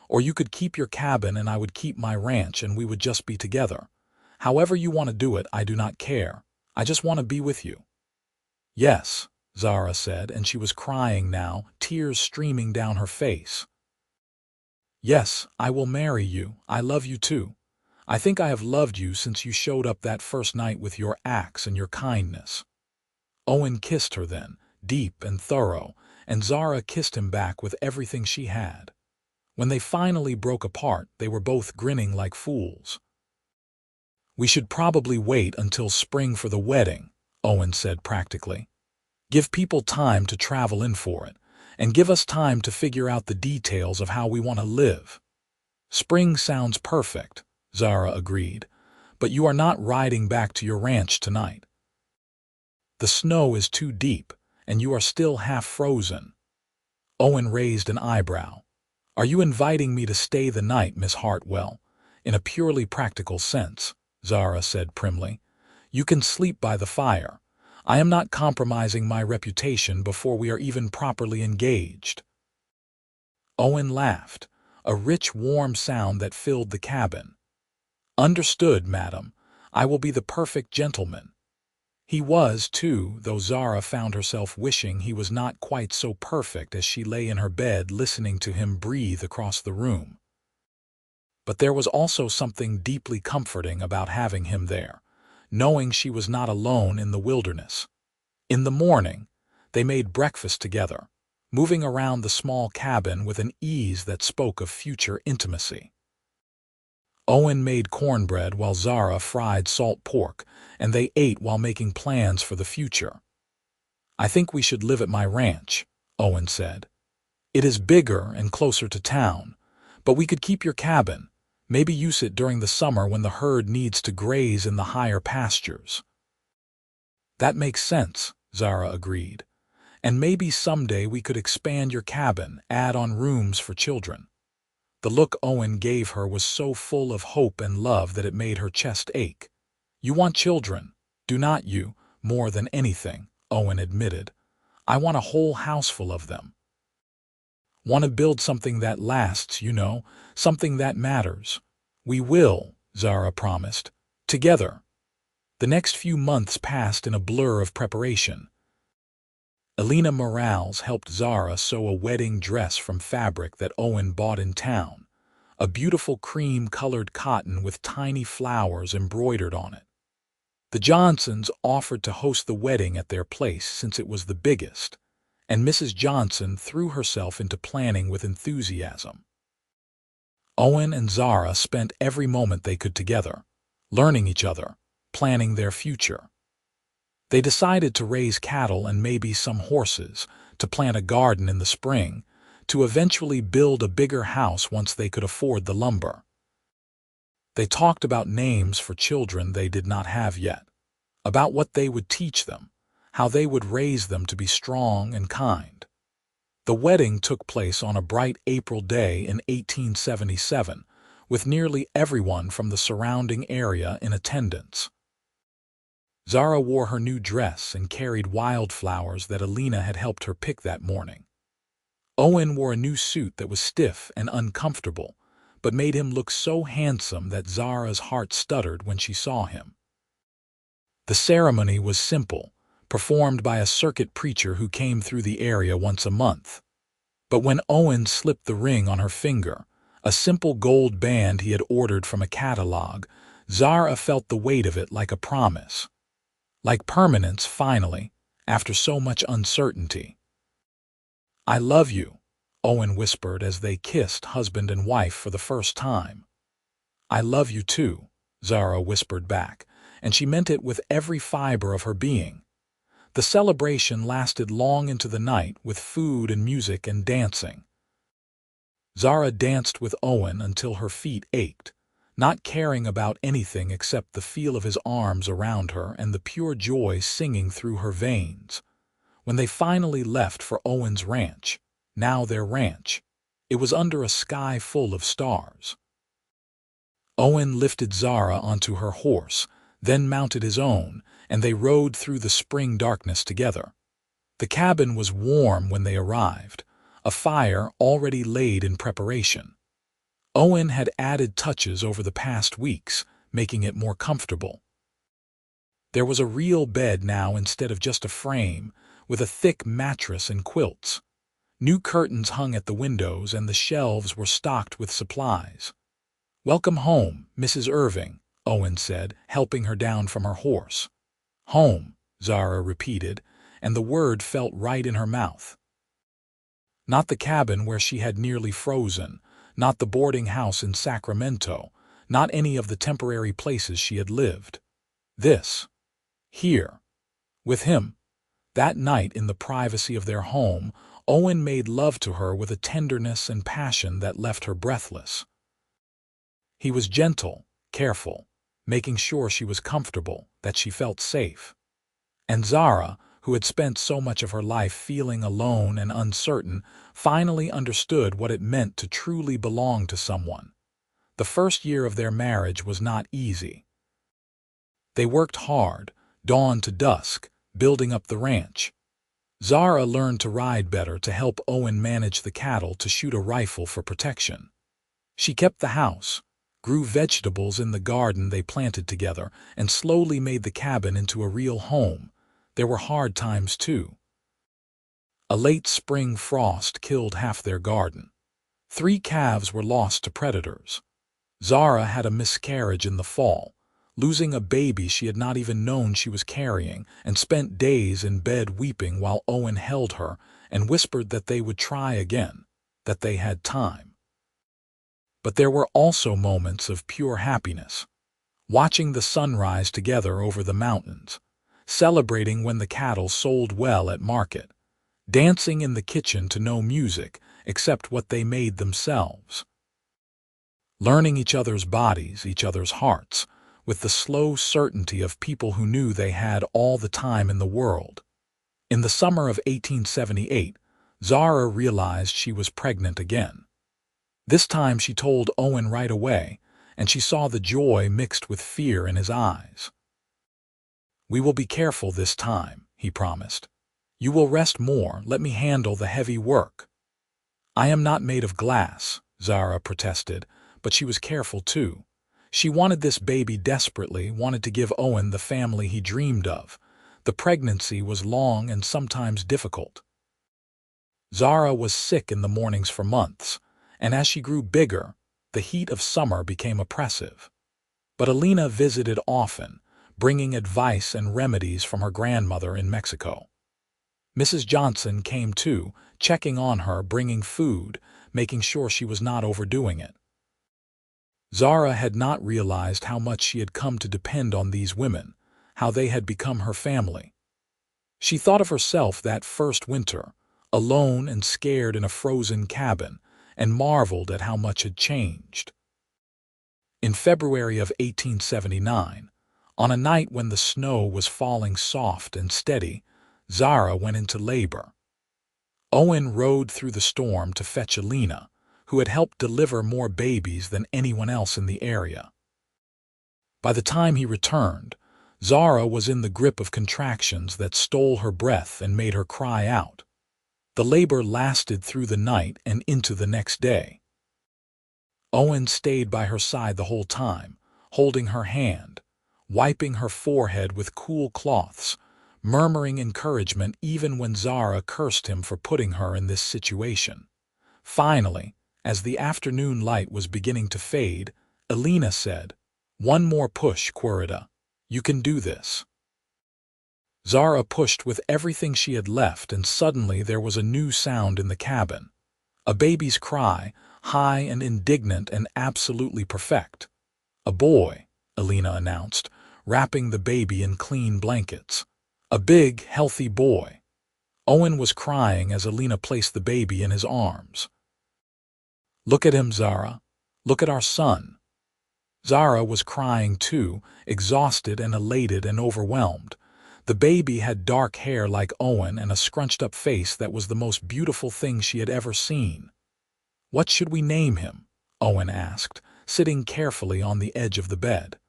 Or you could keep your cabin and I would keep my ranch and we would just be together. However you want to do it, I do not care. I just want to be with you." "Yes," Zara said, and she was crying now, tears streaming down her face. "Yes, I will marry you. I love you too. I think I have loved you since you showed up that first night with your axe and your kindness." Owen kissed her then, deep and thorough, and Zara kissed him back with everything she had. When they finally broke apart, they were both grinning like fools. "We should probably wait until spring for the wedding," Owen said practically. "Give people time to travel in for it, and give us time to figure out the details of how we want to live." "Spring sounds perfect," Zara agreed, "but you are not riding back to your ranch tonight. The snow is too deep, and you are still half frozen." Owen raised an eyebrow. "Are you inviting me to stay the night, Miss Hartwell?" "In a purely practical sense," Zara said primly. "You can sleep by the fire. I am not compromising my reputation before we are even properly engaged." Owen laughed, a rich, warm sound that filled the cabin. "Understood, madam. I will be the perfect gentleman." He was, too, though Zara found herself wishing he was not quite so perfect as she lay in her bed listening to him breathe across the room. But there was also something deeply comforting about having him there, knowing she was not alone in the wilderness. In the morning, they made breakfast together, moving around the small cabin with an ease that spoke of future intimacy. Owen made cornbread while Zara fried salt pork, and they ate while making plans for the future. "I think we should live at my ranch," Owen said. "It is bigger and closer to town, but we could keep your cabin, maybe use it during the summer when the herd needs to graze in the higher pastures." "That makes sense," Zara agreed. "And maybe someday we could expand your cabin, add on rooms for children." The look Owen gave her was so full of hope and love that it made her chest ache. "You want children, do not you, more than anything," Owen admitted. "I want a whole house full of them. Want to build something that lasts, you know, something that matters." "We will," Zara promised. "Together." The next few months passed in a blur of preparation. Elena Morales helped Zara sew a wedding dress from fabric that Owen bought in town, a beautiful cream-colored cotton with tiny flowers embroidered on it. The Johnsons offered to host the wedding at their place since it was the biggest, and Mrs. Johnson threw herself into planning with enthusiasm. Owen and Zara spent every moment they could together, learning each other, planning their future. They decided to raise cattle and maybe some horses, to plant a garden in the spring, to eventually build a bigger house once they could afford the lumber. They talked about names for children they did not have yet, about what they would teach them, how they would raise them to be strong and kind. The wedding took place on a bright April day in 1877, with nearly everyone from the surrounding area in attendance. Zara wore her new dress and carried wildflowers that Elena had helped her pick that morning. Owen wore a new suit that was stiff and uncomfortable, but made him look so handsome that Zara's heart stuttered when she saw him. The ceremony was simple, performed by a circuit preacher who came through the area once a month. But when Owen slipped the ring on her finger, a simple gold band he had ordered from a catalog, Zara felt the weight of it like a promise. Like permanence, finally, after so much uncertainty. "I love you," Owen whispered as they kissed husband and wife for the first time. "I love you too," Zara whispered back, and she meant it with every fiber of her being. The celebration lasted long into the night with food and music and dancing. Zara danced with Owen until her feet ached, not caring about anything except the feel of his arms around her and the pure joy singing through her veins. When they finally left for Owen's ranch, now their ranch, it was under a sky full of stars. Owen lifted Zara onto her horse, then mounted his own, and they rode through the spring darkness together. The cabin was warm when they arrived, a fire already laid in preparation. Owen had added touches over the past weeks, making it more comfortable. There was a real bed now instead of just a frame, with a thick mattress and quilts. New curtains hung at the windows and the shelves were stocked with supplies. "Welcome home, Mrs. Irving," Owen said, helping her down from her horse. "Home," Zara repeated, and the word felt right in her mouth. Not the cabin where she had nearly frozen, not the boarding house in Sacramento, not any of the temporary places she had lived. This. Here. With him. That night in the privacy of their home, Owen made love to her with a tenderness and passion that left her breathless. He was gentle, careful, making sure she was comfortable, that she felt safe. And Zara, who had spent so much of her life feeling alone and uncertain, finally understood what it meant to truly belong to someone. The first year of their marriage was not easy. They worked hard, dawn to dusk, building up the ranch. Zara learned to ride better to help Owen manage the cattle to shoot a rifle for protection. She kept the house, grew vegetables in the garden they planted together, and slowly made the cabin into a real home. There were hard times too. A late spring frost killed half their garden. 3 calves were lost to predators. Zara had a miscarriage in the fall, losing a baby she had not even known she was carrying, and spent days in bed weeping while Owen held her and whispered that they would try again, that they had time. But there were also moments of pure happiness. Watching the sunrise together over the mountains, celebrating when the cattle sold well at market, dancing in the kitchen to no music except what they made themselves. Learning each other's bodies, each other's hearts, with the slow certainty of people who knew they had all the time in the world. In the summer of 1878, Zara realized she was pregnant again. This time she told Owen right away, and she saw the joy mixed with fear in his eyes. "We will be careful this time," he promised. "You will rest more, let me handle the heavy work." "I am not made of glass," Zara protested, but she was careful too. She wanted this baby desperately, wanted to give Owen the family he dreamed of. The pregnancy was long and sometimes difficult. Zara was sick in the mornings for months, and as she grew bigger, the heat of summer became oppressive. But Alina visited often, bringing advice and remedies from her grandmother in Mexico. Mrs. Johnson came too, checking on her, bringing food, making sure she was not overdoing it. Zara had not realized how much she had come to depend on these women, how they had become her family. She thought of herself that first winter, alone and scared in a frozen cabin, and marveled at how much had changed. In February of 1879, on a night when the snow was falling soft and steady, Zara went into labor. Owen rode through the storm to fetch Alina, who had helped deliver more babies than anyone else in the area. By the time he returned, Zara was in the grip of contractions that stole her breath and made her cry out. The labor lasted through the night and into the next day. Owen stayed by her side the whole time, holding her hand, wiping her forehead with cool cloths, murmuring encouragement even when Zara cursed him for putting her in this situation. Finally, as the afternoon light was beginning to fade, Elena said, "One more push, Querida. You can do this." Zara pushed with everything she had left, and suddenly there was a new sound in the cabin. A baby's cry, high and indignant and absolutely perfect. "A boy," Elena announced, wrapping the baby in clean blankets. "A big, healthy boy." Owen was crying as Elena placed the baby in his arms. "Look at him, Zara. Look at our son." Zara was crying too, exhausted and elated and overwhelmed. The baby had dark hair like Owen and a scrunched-up face that was the most beautiful thing she had ever seen. "What should we name him?" Owen asked, sitting carefully on the edge of the bed.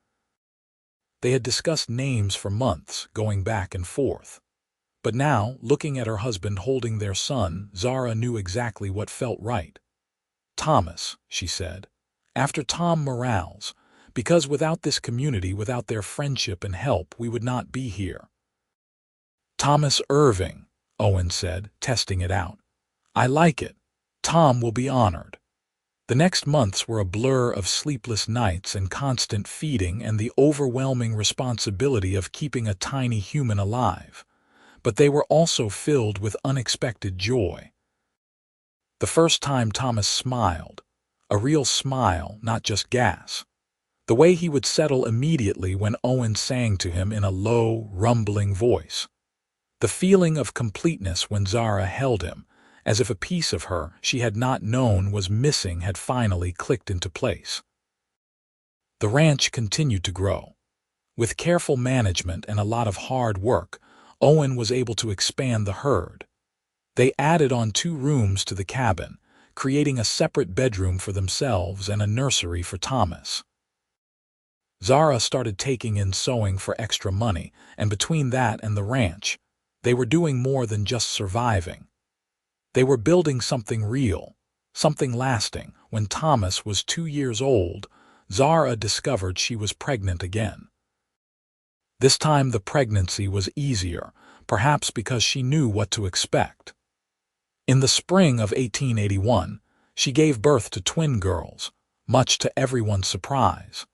They had discussed names for months, going back and forth. But now, looking at her husband holding their son, Zara knew exactly what felt right. "Thomas," she said, "after Tom Morales, because without this community, without their friendship and help, we would not be here." "Thomas Irving," Owen said, testing it out. "I like it. Tom will be honored." The next months were a blur of sleepless nights and constant feeding and the overwhelming responsibility of keeping a tiny human alive. But they were also filled with unexpected joy. The first time Thomas smiled, a real smile, not just gas. The way he would settle immediately when Owen sang to him in a low, rumbling voice. The feeling of completeness when Zara held him, as if a piece of her she had not known was missing had finally clicked into place. The ranch continued to grow. With careful management and a lot of hard work, Owen was able to expand the herd. They added on 2 rooms to the cabin, creating a separate bedroom for themselves and a nursery for Thomas. Zara started taking in sewing for extra money, and between that and the ranch, they were doing more than just surviving. They were building something real, something lasting. When Thomas was 2 years old, Zara discovered she was pregnant again. This time the pregnancy was easier, perhaps because she knew what to expect. In the spring of 1881, she gave birth to twin girls, much to everyone's surprise.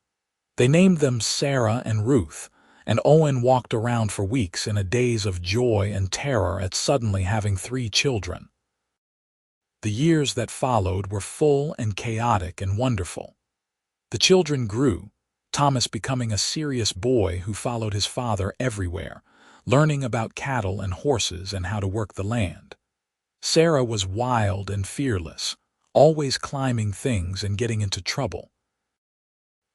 They named them Sarah and Ruth, and Owen walked around for weeks in a daze of joy and terror at suddenly having 3 children. The years that followed were full and chaotic and wonderful. The children grew, Thomas becoming a serious boy who followed his father everywhere, learning about cattle and horses and how to work the land. Sarah was wild and fearless, always climbing things and getting into trouble.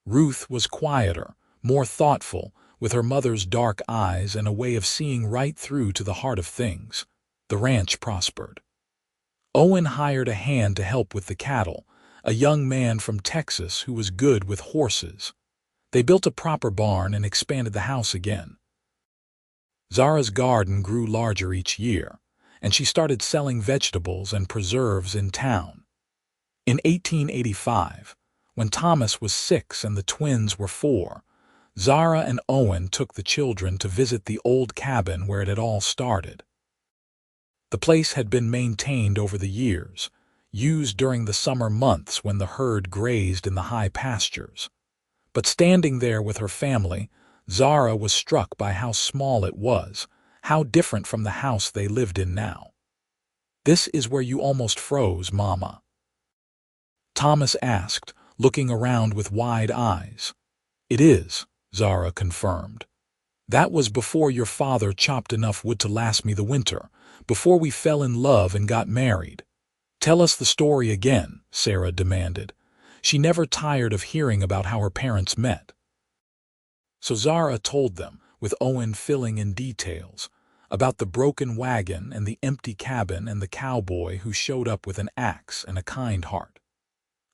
Ruth was quieter, more thoughtful, with her mother's dark eyes and a way of seeing right through to the heart of things. The ranch prospered. Owen hired a hand to help with the cattle, a young man from Texas who was good with horses. They built a proper barn and expanded the house again. Zara's garden grew larger each year, and she started selling vegetables and preserves in town. In 1885, when Thomas was 6 and the twins were 4, Zara and Owen took the children to visit the old cabin where it had all started. The place had been maintained over the years, used during the summer months when the herd grazed in the high pastures. But standing there with her family, Zara was struck by how small it was, how different from the house they lived in now. "This is where you almost froze, Mama?" Thomas asked, looking around with wide eyes. "It is," Zara confirmed. "That was before your father chopped enough wood to last me the winter, before we fell in love and got married." "Tell us the story again," Sarah demanded. She never tired of hearing about how her parents met. So Zara told them, with Owen filling in details, about the broken wagon and the empty cabin and the cowboy who showed up with an axe and a kind heart.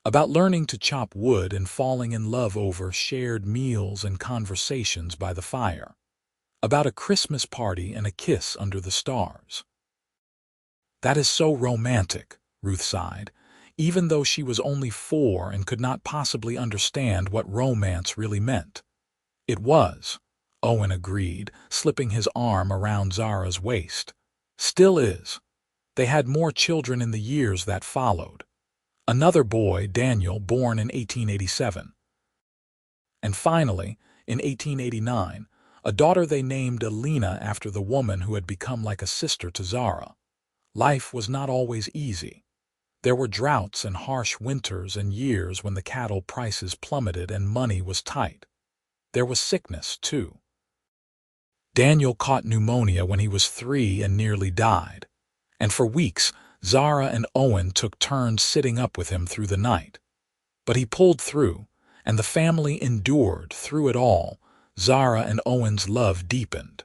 About learning to chop wood and falling in love over shared meals and conversations by the fire. About a Christmas party and a kiss under the stars. "That is so romantic," Ruth sighed, even though she was only 4 and could not possibly understand what romance really meant. "It was," Owen agreed, slipping his arm around Zara's waist. Still is. They had more children in the years that followed. Another boy, Daniel, born in 1887. And finally, in 1889, a daughter they named Alina after the woman who had become like a sister to Zara. Life was not always easy. There were droughts and harsh winters and years when the cattle prices plummeted and money was tight. There was sickness, too. Daniel caught pneumonia when he was 3 and nearly died. And for weeks, Zara and Owen took turns sitting up with him through the night. But he pulled through, and the family endured through it all. Zara and Owen's love deepened.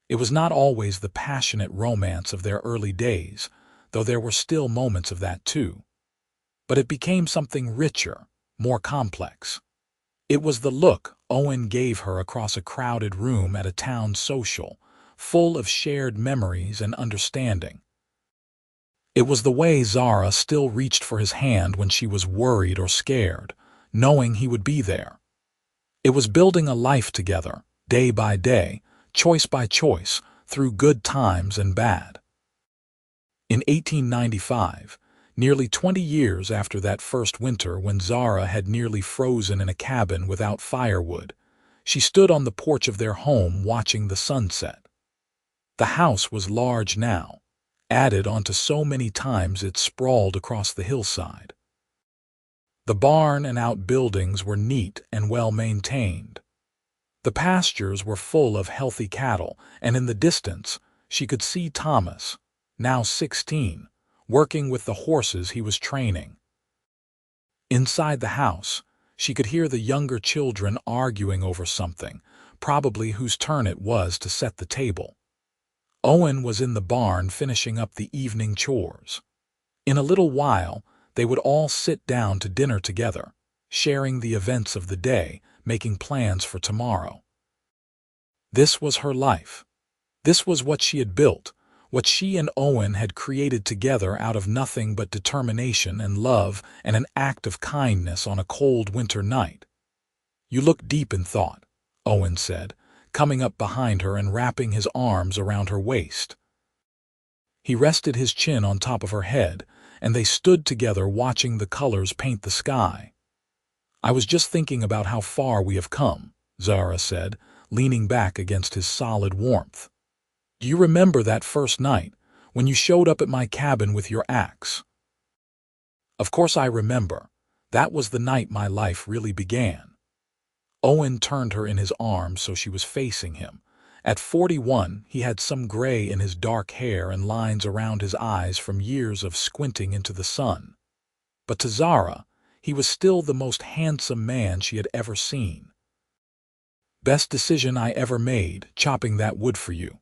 It was not always the passionate romance of their early days, though there were still moments of that too. But it became something richer, more complex. It was the look Owen gave her across a crowded room at a town social, full of shared memories and understanding. It was the way Zara still reached for his hand when she was worried or scared, knowing he would be there. It was building a life together, day by day, choice by choice, through good times and bad. In 1895, nearly 20 years after that first winter when Zara had nearly frozen in a cabin without firewood, she stood on the porch of their home watching the sunset. The house was large now, added onto so many times it sprawled across the hillside. The barn and outbuildings were neat and well maintained. The pastures were full of healthy cattle, and in the distance she could see Thomas, now 16, working with the horses he was training. Inside the house, she could hear the younger children arguing over something, probably whose turn it was to set the table. Owen was in the barn finishing up the evening chores. In a little while, they would all sit down to dinner together, sharing the events of the day, making plans for tomorrow. This was her life. This was what she had built, what she and Owen had created together out of nothing but determination and love and an act of kindness on a cold winter night. "You look deep in thought," Owen said, coming up behind her and wrapping his arms around her waist. He rested his chin on top of her head, and they stood together watching the colors paint the sky. "I was just thinking about how far we have come," Zara said, leaning back against his solid warmth. "Do you remember that first night, when you showed up at my cabin with your axe?" "Of course I remember. That was the night my life really began." Owen turned her in his arms so she was facing him. At 41, he had some gray in his dark hair and lines around his eyes from years of squinting into the sun. But to Zara, he was still the most handsome man she had ever seen. "Best decision I ever made, chopping that wood for you."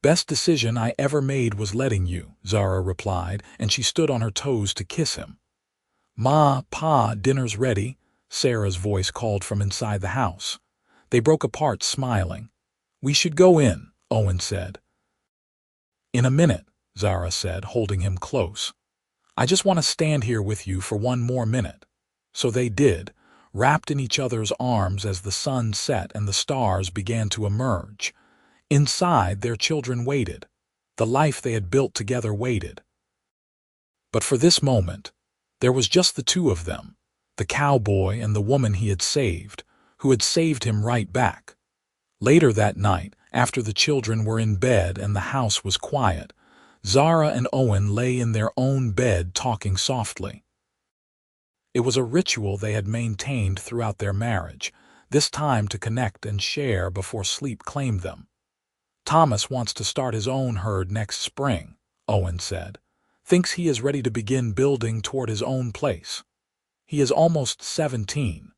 "Best decision I ever made was letting you," Zara replied, and she stood on her toes to kiss him. "Ma, Pa, dinner's ready," Sarah's voice called from inside the house. They broke apart, smiling. "We should go in," Owen said. "In a minute," Zara said, holding him close. "I just want to stand here with you for one more minute." So they did, wrapped in each other's arms as the sun set and the stars began to emerge. Inside, their children waited. The life they had built together waited. But for this moment, there was just the two of them, the cowboy and the woman he had saved, who had saved him right back. Later that night, after the children were in bed and the house was quiet, Zara and Owen lay in their own bed talking softly. It was a ritual they had maintained throughout their marriage, this time to connect and share before sleep claimed them. "Thomas wants to start his own herd next spring," Owen said. "Thinks he is ready to begin building toward his own place. He is almost 17.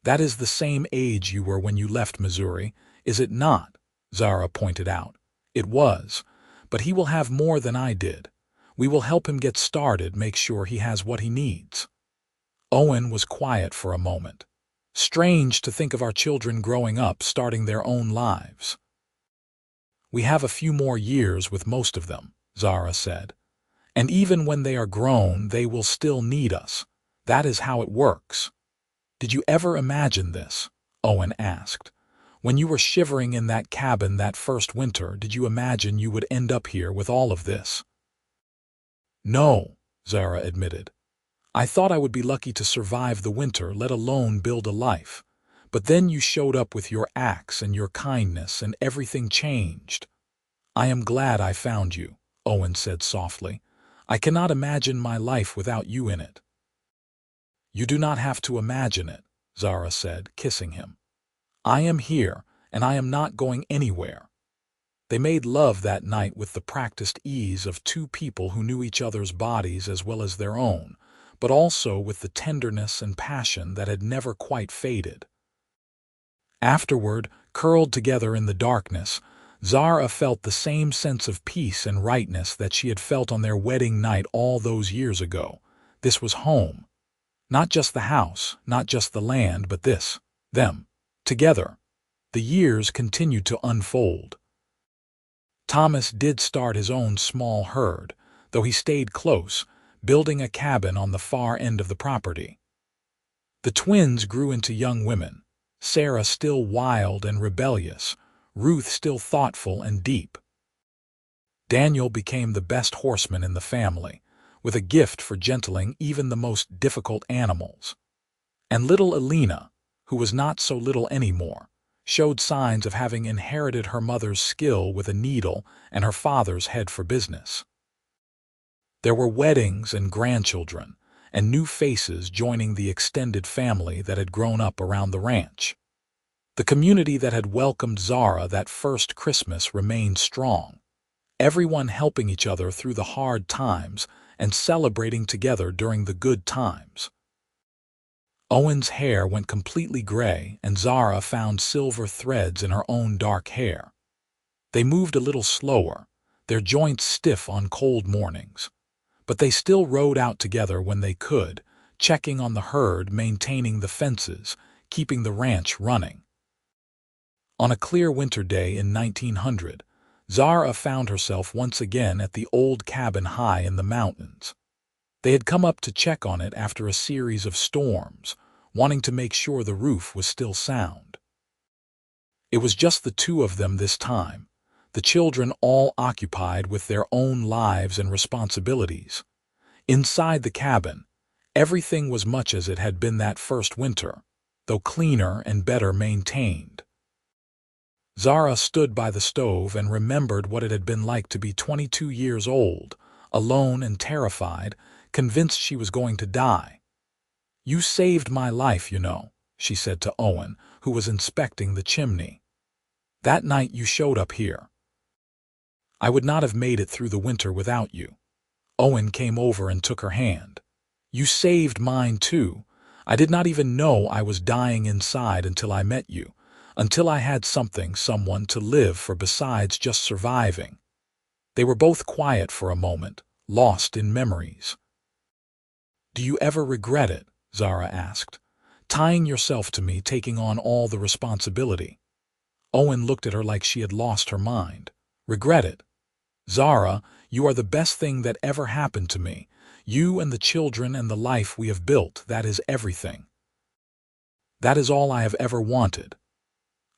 "That is the same age you were when you left Missouri, is it not?" Zara pointed out. "It was. But he will have more than I did. We will help him get started, make sure he has what he needs." Owen was quiet for a moment. "Strange to think of our children growing up, starting their own lives." "We have a few more years with most of them," Zara said. "And even when they are grown, they will still need us. That is how it works." "Did you ever imagine this?" Owen asked. "When you were shivering in that cabin that first winter, did you imagine you would end up here with all of this?" "No," Zara admitted. "I thought I would be lucky to survive the winter, let alone build a life. But then you showed up with your axe and your kindness, and everything changed." "I am glad I found you," Owen said softly. "I cannot imagine my life without you in it." "You do not have to imagine it," Zara said, kissing him. "I am here, and I am not going anywhere." They made love that night with the practiced ease of two people who knew each other's bodies as well as their own, but also with the tenderness and passion that had never quite faded. Afterward, curled together in the darkness, Zara felt the same sense of peace and rightness that she had felt on their wedding night all those years ago. This was home. Not just the house, not just the land, but this, them, together. The years continued to unfold. Thomas did start his own small herd, though he stayed close, building a cabin on the far end of the property. The twins grew into young women, Sarah still wild and rebellious, Ruth still thoughtful and deep. Daniel became the best horseman in the family, with a gift for gentling even the most difficult animals. And little Elena, who was not so little anymore, showed signs of having inherited her mother's skill with a needle and her father's head for business. There were weddings and grandchildren, and new faces joining the extended family that had grown up around the ranch. The community that had welcomed Zara that first Christmas remained strong, everyone helping each other through the hard times and celebrating together during the good times. Owen's hair went completely gray, and Zara found silver threads in her own dark hair. They moved a little slower, their joints stiff on cold mornings. But they still rode out together when they could, checking on the herd, maintaining the fences, keeping the ranch running. On a clear winter day in 1900, Zara found herself once again at the old cabin high in the mountains. They had come up to check on it after a series of storms, wanting to make sure the roof was still sound. It was just the two of them this time, the children all occupied with their own lives and responsibilities. Inside the cabin, everything was much as it had been that first winter, though cleaner and better maintained. Zara stood by the stove and remembered what it had been like to be 22 years old, alone and terrified, convinced she was going to die. "You saved my life, you know," she said to Owen, who was inspecting the chimney. "That night you showed up here. I would not have made it through the winter without you." Owen came over and took her hand. "You saved mine too. I did not even know I was dying inside until I met you, until I had someone to live for besides just surviving." They were both quiet for a moment, lost in memories. "Do you ever regret it?" Zara asked. "Tying yourself to me, taking on all the responsibility." Owen looked at her like she had lost her mind. "Regret it? Zara, you are the best thing that ever happened to me. You and the children and the life we have built, that is everything. That is all I have ever wanted."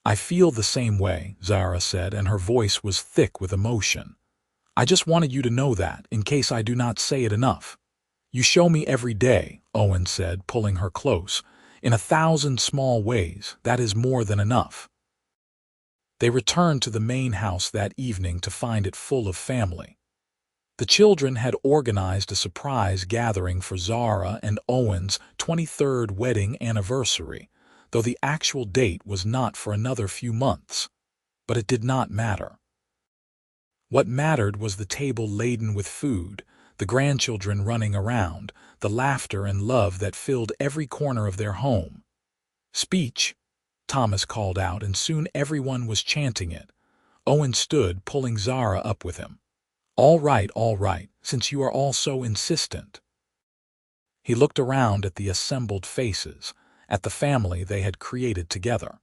"I feel the same way," Zara said, and her voice was thick with emotion. "I just wanted you to know that, in case I do not say it enough." "You show me every day," Owen said, pulling her close. "In 1,000 small ways, that is more than enough." They returned to the main house that evening to find it full of family. The children had organized a surprise gathering for Zara and Owen's 23rd wedding anniversary, though the actual date was not for another few months. But it did not matter. What mattered was the table laden with food, the grandchildren running around, the laughter and love that filled every corner of their home. "Speech," Thomas called out, and soon everyone was chanting it. Owen stood, pulling Zara up with him. All right, since you are all so insistent." He looked around at the assembled faces, at the family they had created together.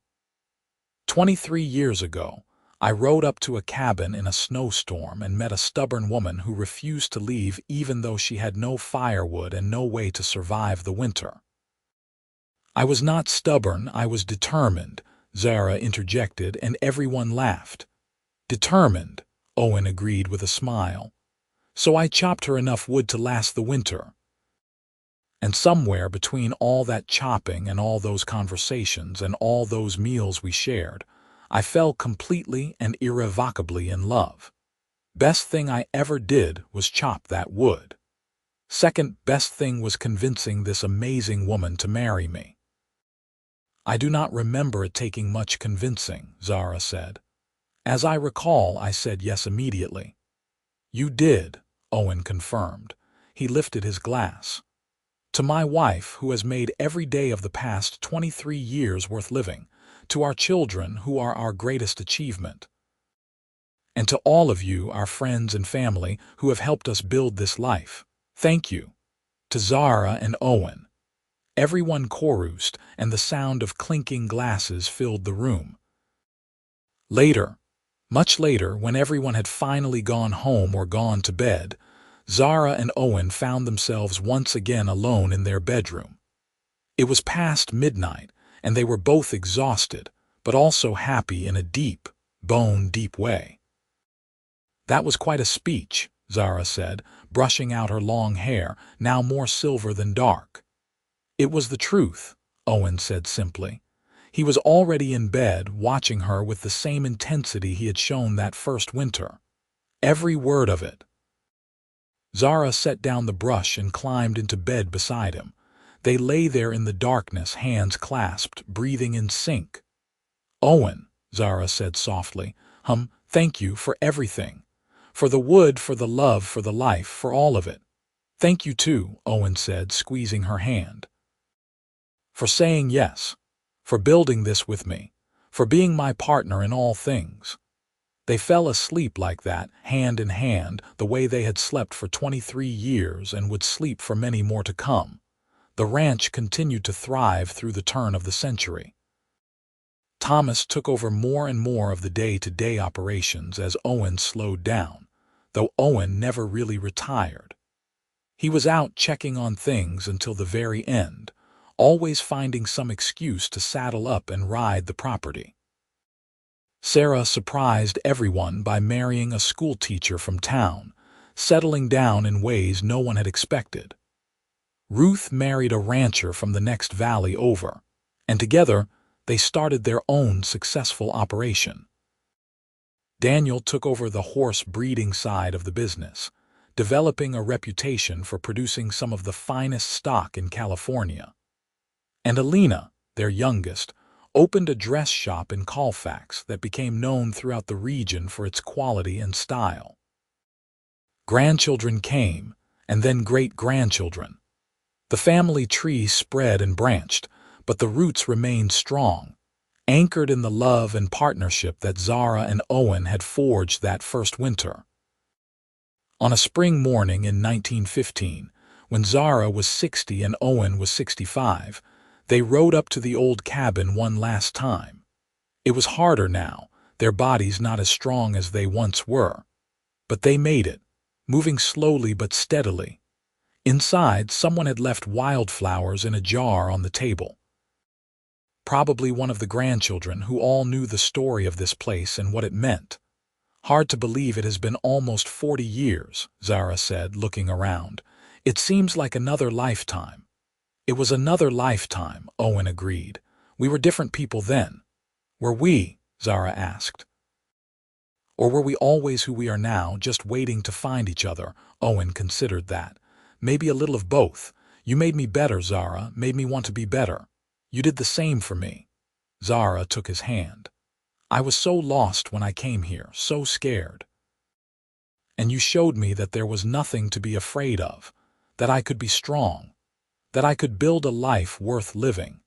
23 years ago, I rode up to a cabin in a snowstorm and met a stubborn woman who refused to leave even though she had no firewood and no way to survive the winter. I was not stubborn, I was determined, Zara interjected, and everyone laughed. Determined, Owen agreed with a smile. So I chopped her enough wood to last the winter. And somewhere between all that chopping and all those conversations and all those meals we shared, I fell completely and irrevocably in love. Best thing I ever did was chop that wood. Second best thing was convincing this amazing woman to marry me. I do not remember it taking much convincing, Zara said. As I recall, I said yes immediately. You did, Owen confirmed. He lifted his glass. To my wife, who has made every day of the past 23 years worth living, to our children, who are our greatest achievement, and to all of you, our friends and family, who have helped us build this life. Thank you. To Zara and Owen. Everyone chorused, and the sound of clinking glasses filled the room. Later, much later, when everyone had finally gone home or gone to bed, Zara and Owen found themselves once again alone in their bedroom. It was past midnight, and they were both exhausted, but also happy in a deep, bone-deep way. That was quite a speech, Zara said, brushing out her long hair, now more silver than dark. It was the truth, Owen said simply. He was already in bed, watching her with the same intensity he had shown that first winter. Every word of it. Zara set down the brush and climbed into bed beside him. They lay there in the darkness, hands clasped, breathing in sync. Owen, Zara said softly, thank you for everything. For the wood, for the love, for the life, for all of it. Thank you too, Owen said, squeezing her hand. For saying yes. For building this with me. For being my partner in all things. They fell asleep like that, hand in hand, the way they had slept for 23 years and would sleep for many more to come. The ranch continued to thrive through the turn of the century. Thomas took over more and more of the day-to-day operations as Owen slowed down, though Owen never really retired. He was out checking on things until the very end, always finding some excuse to saddle up and ride the property. Sarah surprised everyone by marrying a schoolteacher from town, settling down in ways no one had expected. Ruth married a rancher from the next valley over, and together they started their own successful operation. Daniel took over the horse breeding side of the business, developing a reputation for producing some of the finest stock in California. And Alina, their youngest, opened a dress shop in Colfax that became known throughout the region for its quality and style. Grandchildren came, and then great-grandchildren. The family tree spread and branched, but the roots remained strong, anchored in the love and partnership that Zara and Owen had forged that first winter. On a spring morning in 1915, when Zara was 60 and Owen was 65, they rode up to the old cabin one last time. It was harder now, their bodies not as strong as they once were. But they made it, moving slowly but steadily. Inside, someone had left wildflowers in a jar on the table. Probably one of the grandchildren who all knew the story of this place and what it meant. Hard to believe it has been almost 40 years, Zara said, looking around. It seems like another lifetime. It was another lifetime, Owen agreed. We were different people then. Were we? Zara asked. Or were we always who we are now, just waiting to find each other? Owen considered that. Maybe a little of both. You made me better, Zara, made me want to be better. You did the same for me. Zara took his hand. I was so lost when I came here, so scared. And you showed me that there was nothing to be afraid of, that I could be strong, that I could build a life worth living.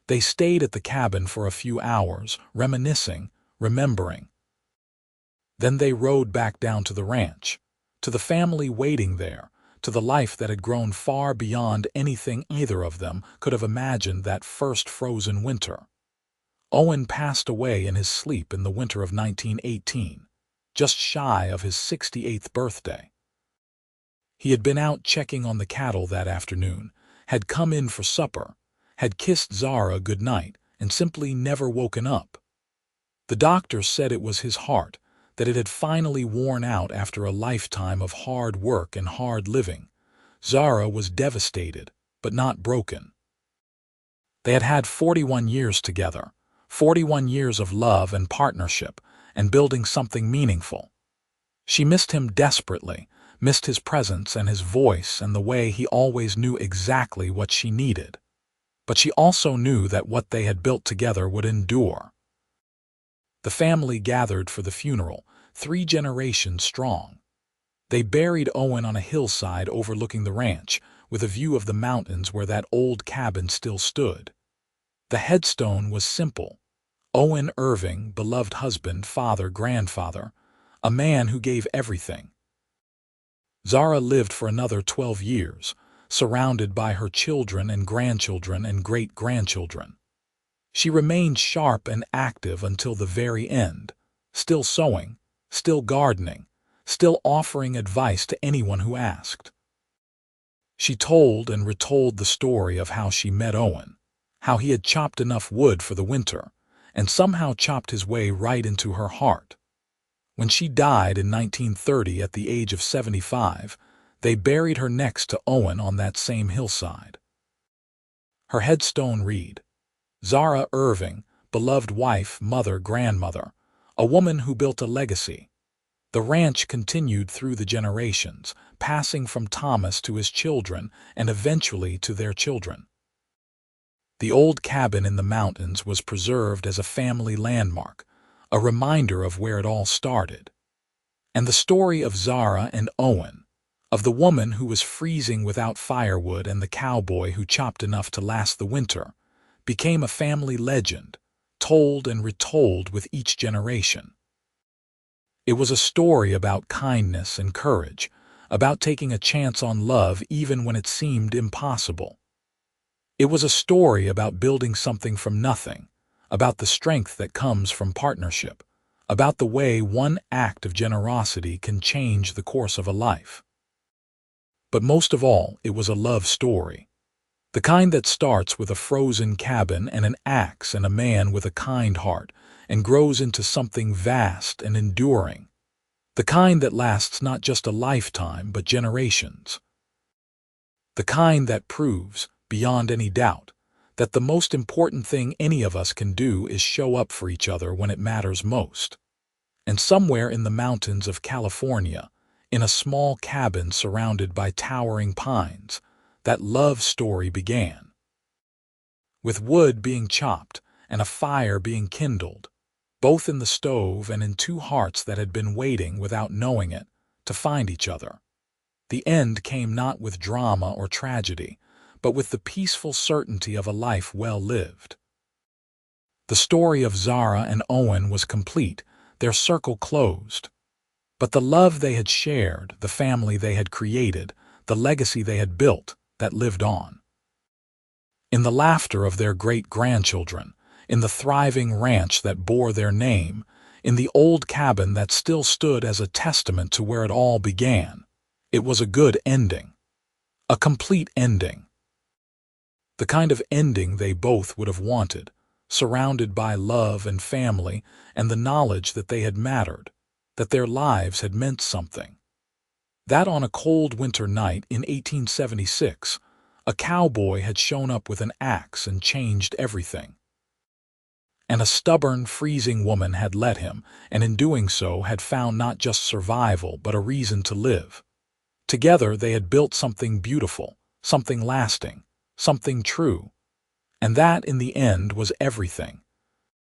They stayed at the cabin for a few hours, reminiscing, remembering. Then they rode back down to the ranch, to the family waiting there, to the life that had grown far beyond anything either of them could have imagined that first frozen winter. Owen passed away in his sleep in the winter of 1918, just shy of his 68th birthday. He had been out checking on the cattle that afternoon, had come in for supper, had kissed Zara goodnight and simply never woken up. The doctor said it was his heart, that it had finally worn out after a lifetime of hard work and hard living. Zara was devastated, but not broken. They had had 41 years together, 41 years of love and partnership, and building something meaningful. She missed him desperately, missed his presence and his voice and the way he always knew exactly what she needed. But she also knew that what they had built together would endure. The family gathered for the funeral, 3 generations strong. They buried Owen on a hillside overlooking the ranch, with a view of the mountains where that old cabin still stood. The headstone was simple. Owen Irving, beloved husband, father, grandfather, a man who gave everything. Zara lived for another 12 years, surrounded by her children and grandchildren and great-grandchildren. She remained sharp and active until the very end, still sewing, still gardening, still offering advice to anyone who asked. She told and retold the story of how she met Owen, how he had chopped enough wood for the winter, and somehow chopped his way right into her heart. When she died in 1930 at the age of 75, they buried her next to Owen on that same hillside. Her headstone read, Zara Irving, beloved wife, mother, grandmother, a woman who built a legacy. The ranch continued through the generations, passing from Thomas to his children and eventually to their children. The old cabin in the mountains was preserved as a family landmark, a reminder of where it all started. And the story of Zara and Owen, of the woman who was freezing without firewood and the cowboy who chopped enough to last the winter, became a family legend, told and retold with each generation. It was a story about kindness and courage, about taking a chance on love even when it seemed impossible. It was a story about building something from nothing, about the strength that comes from partnership, about the way one act of generosity can change the course of a life. But most of all, it was a love story. The kind that starts with a frozen cabin and an axe and a man with a kind heart and grows into something vast and enduring. The kind that lasts not just a lifetime but generations. The kind that proves, beyond any doubt, that the most important thing any of us can do is show up for each other when it matters most. And somewhere in the mountains of California, in a small cabin surrounded by towering pines, that love story began. With wood being chopped and a fire being kindled, both in the stove and in 2 hearts that had been waiting without knowing it to find each other. The end came not with drama or tragedy, but with the peaceful certainty of a life well lived. The story of Zara and Owen was complete, their circle closed. But the love they had shared, the family they had created, the legacy they had built, that lived on. In the laughter of their great-grandchildren, in the thriving ranch that bore their name, in the old cabin that still stood as a testament to where it all began, it was a good ending. A complete ending. The kind of ending they both would have wanted, surrounded by love and family and the knowledge that they had mattered, that their lives had meant something. That on a cold winter night in 1876, a cowboy had shown up with an axe and changed everything. And a stubborn, freezing woman had let him, and in doing so had found not just survival but a reason to live. Together they had built something beautiful, something lasting, something true. And that, in the end, was everything.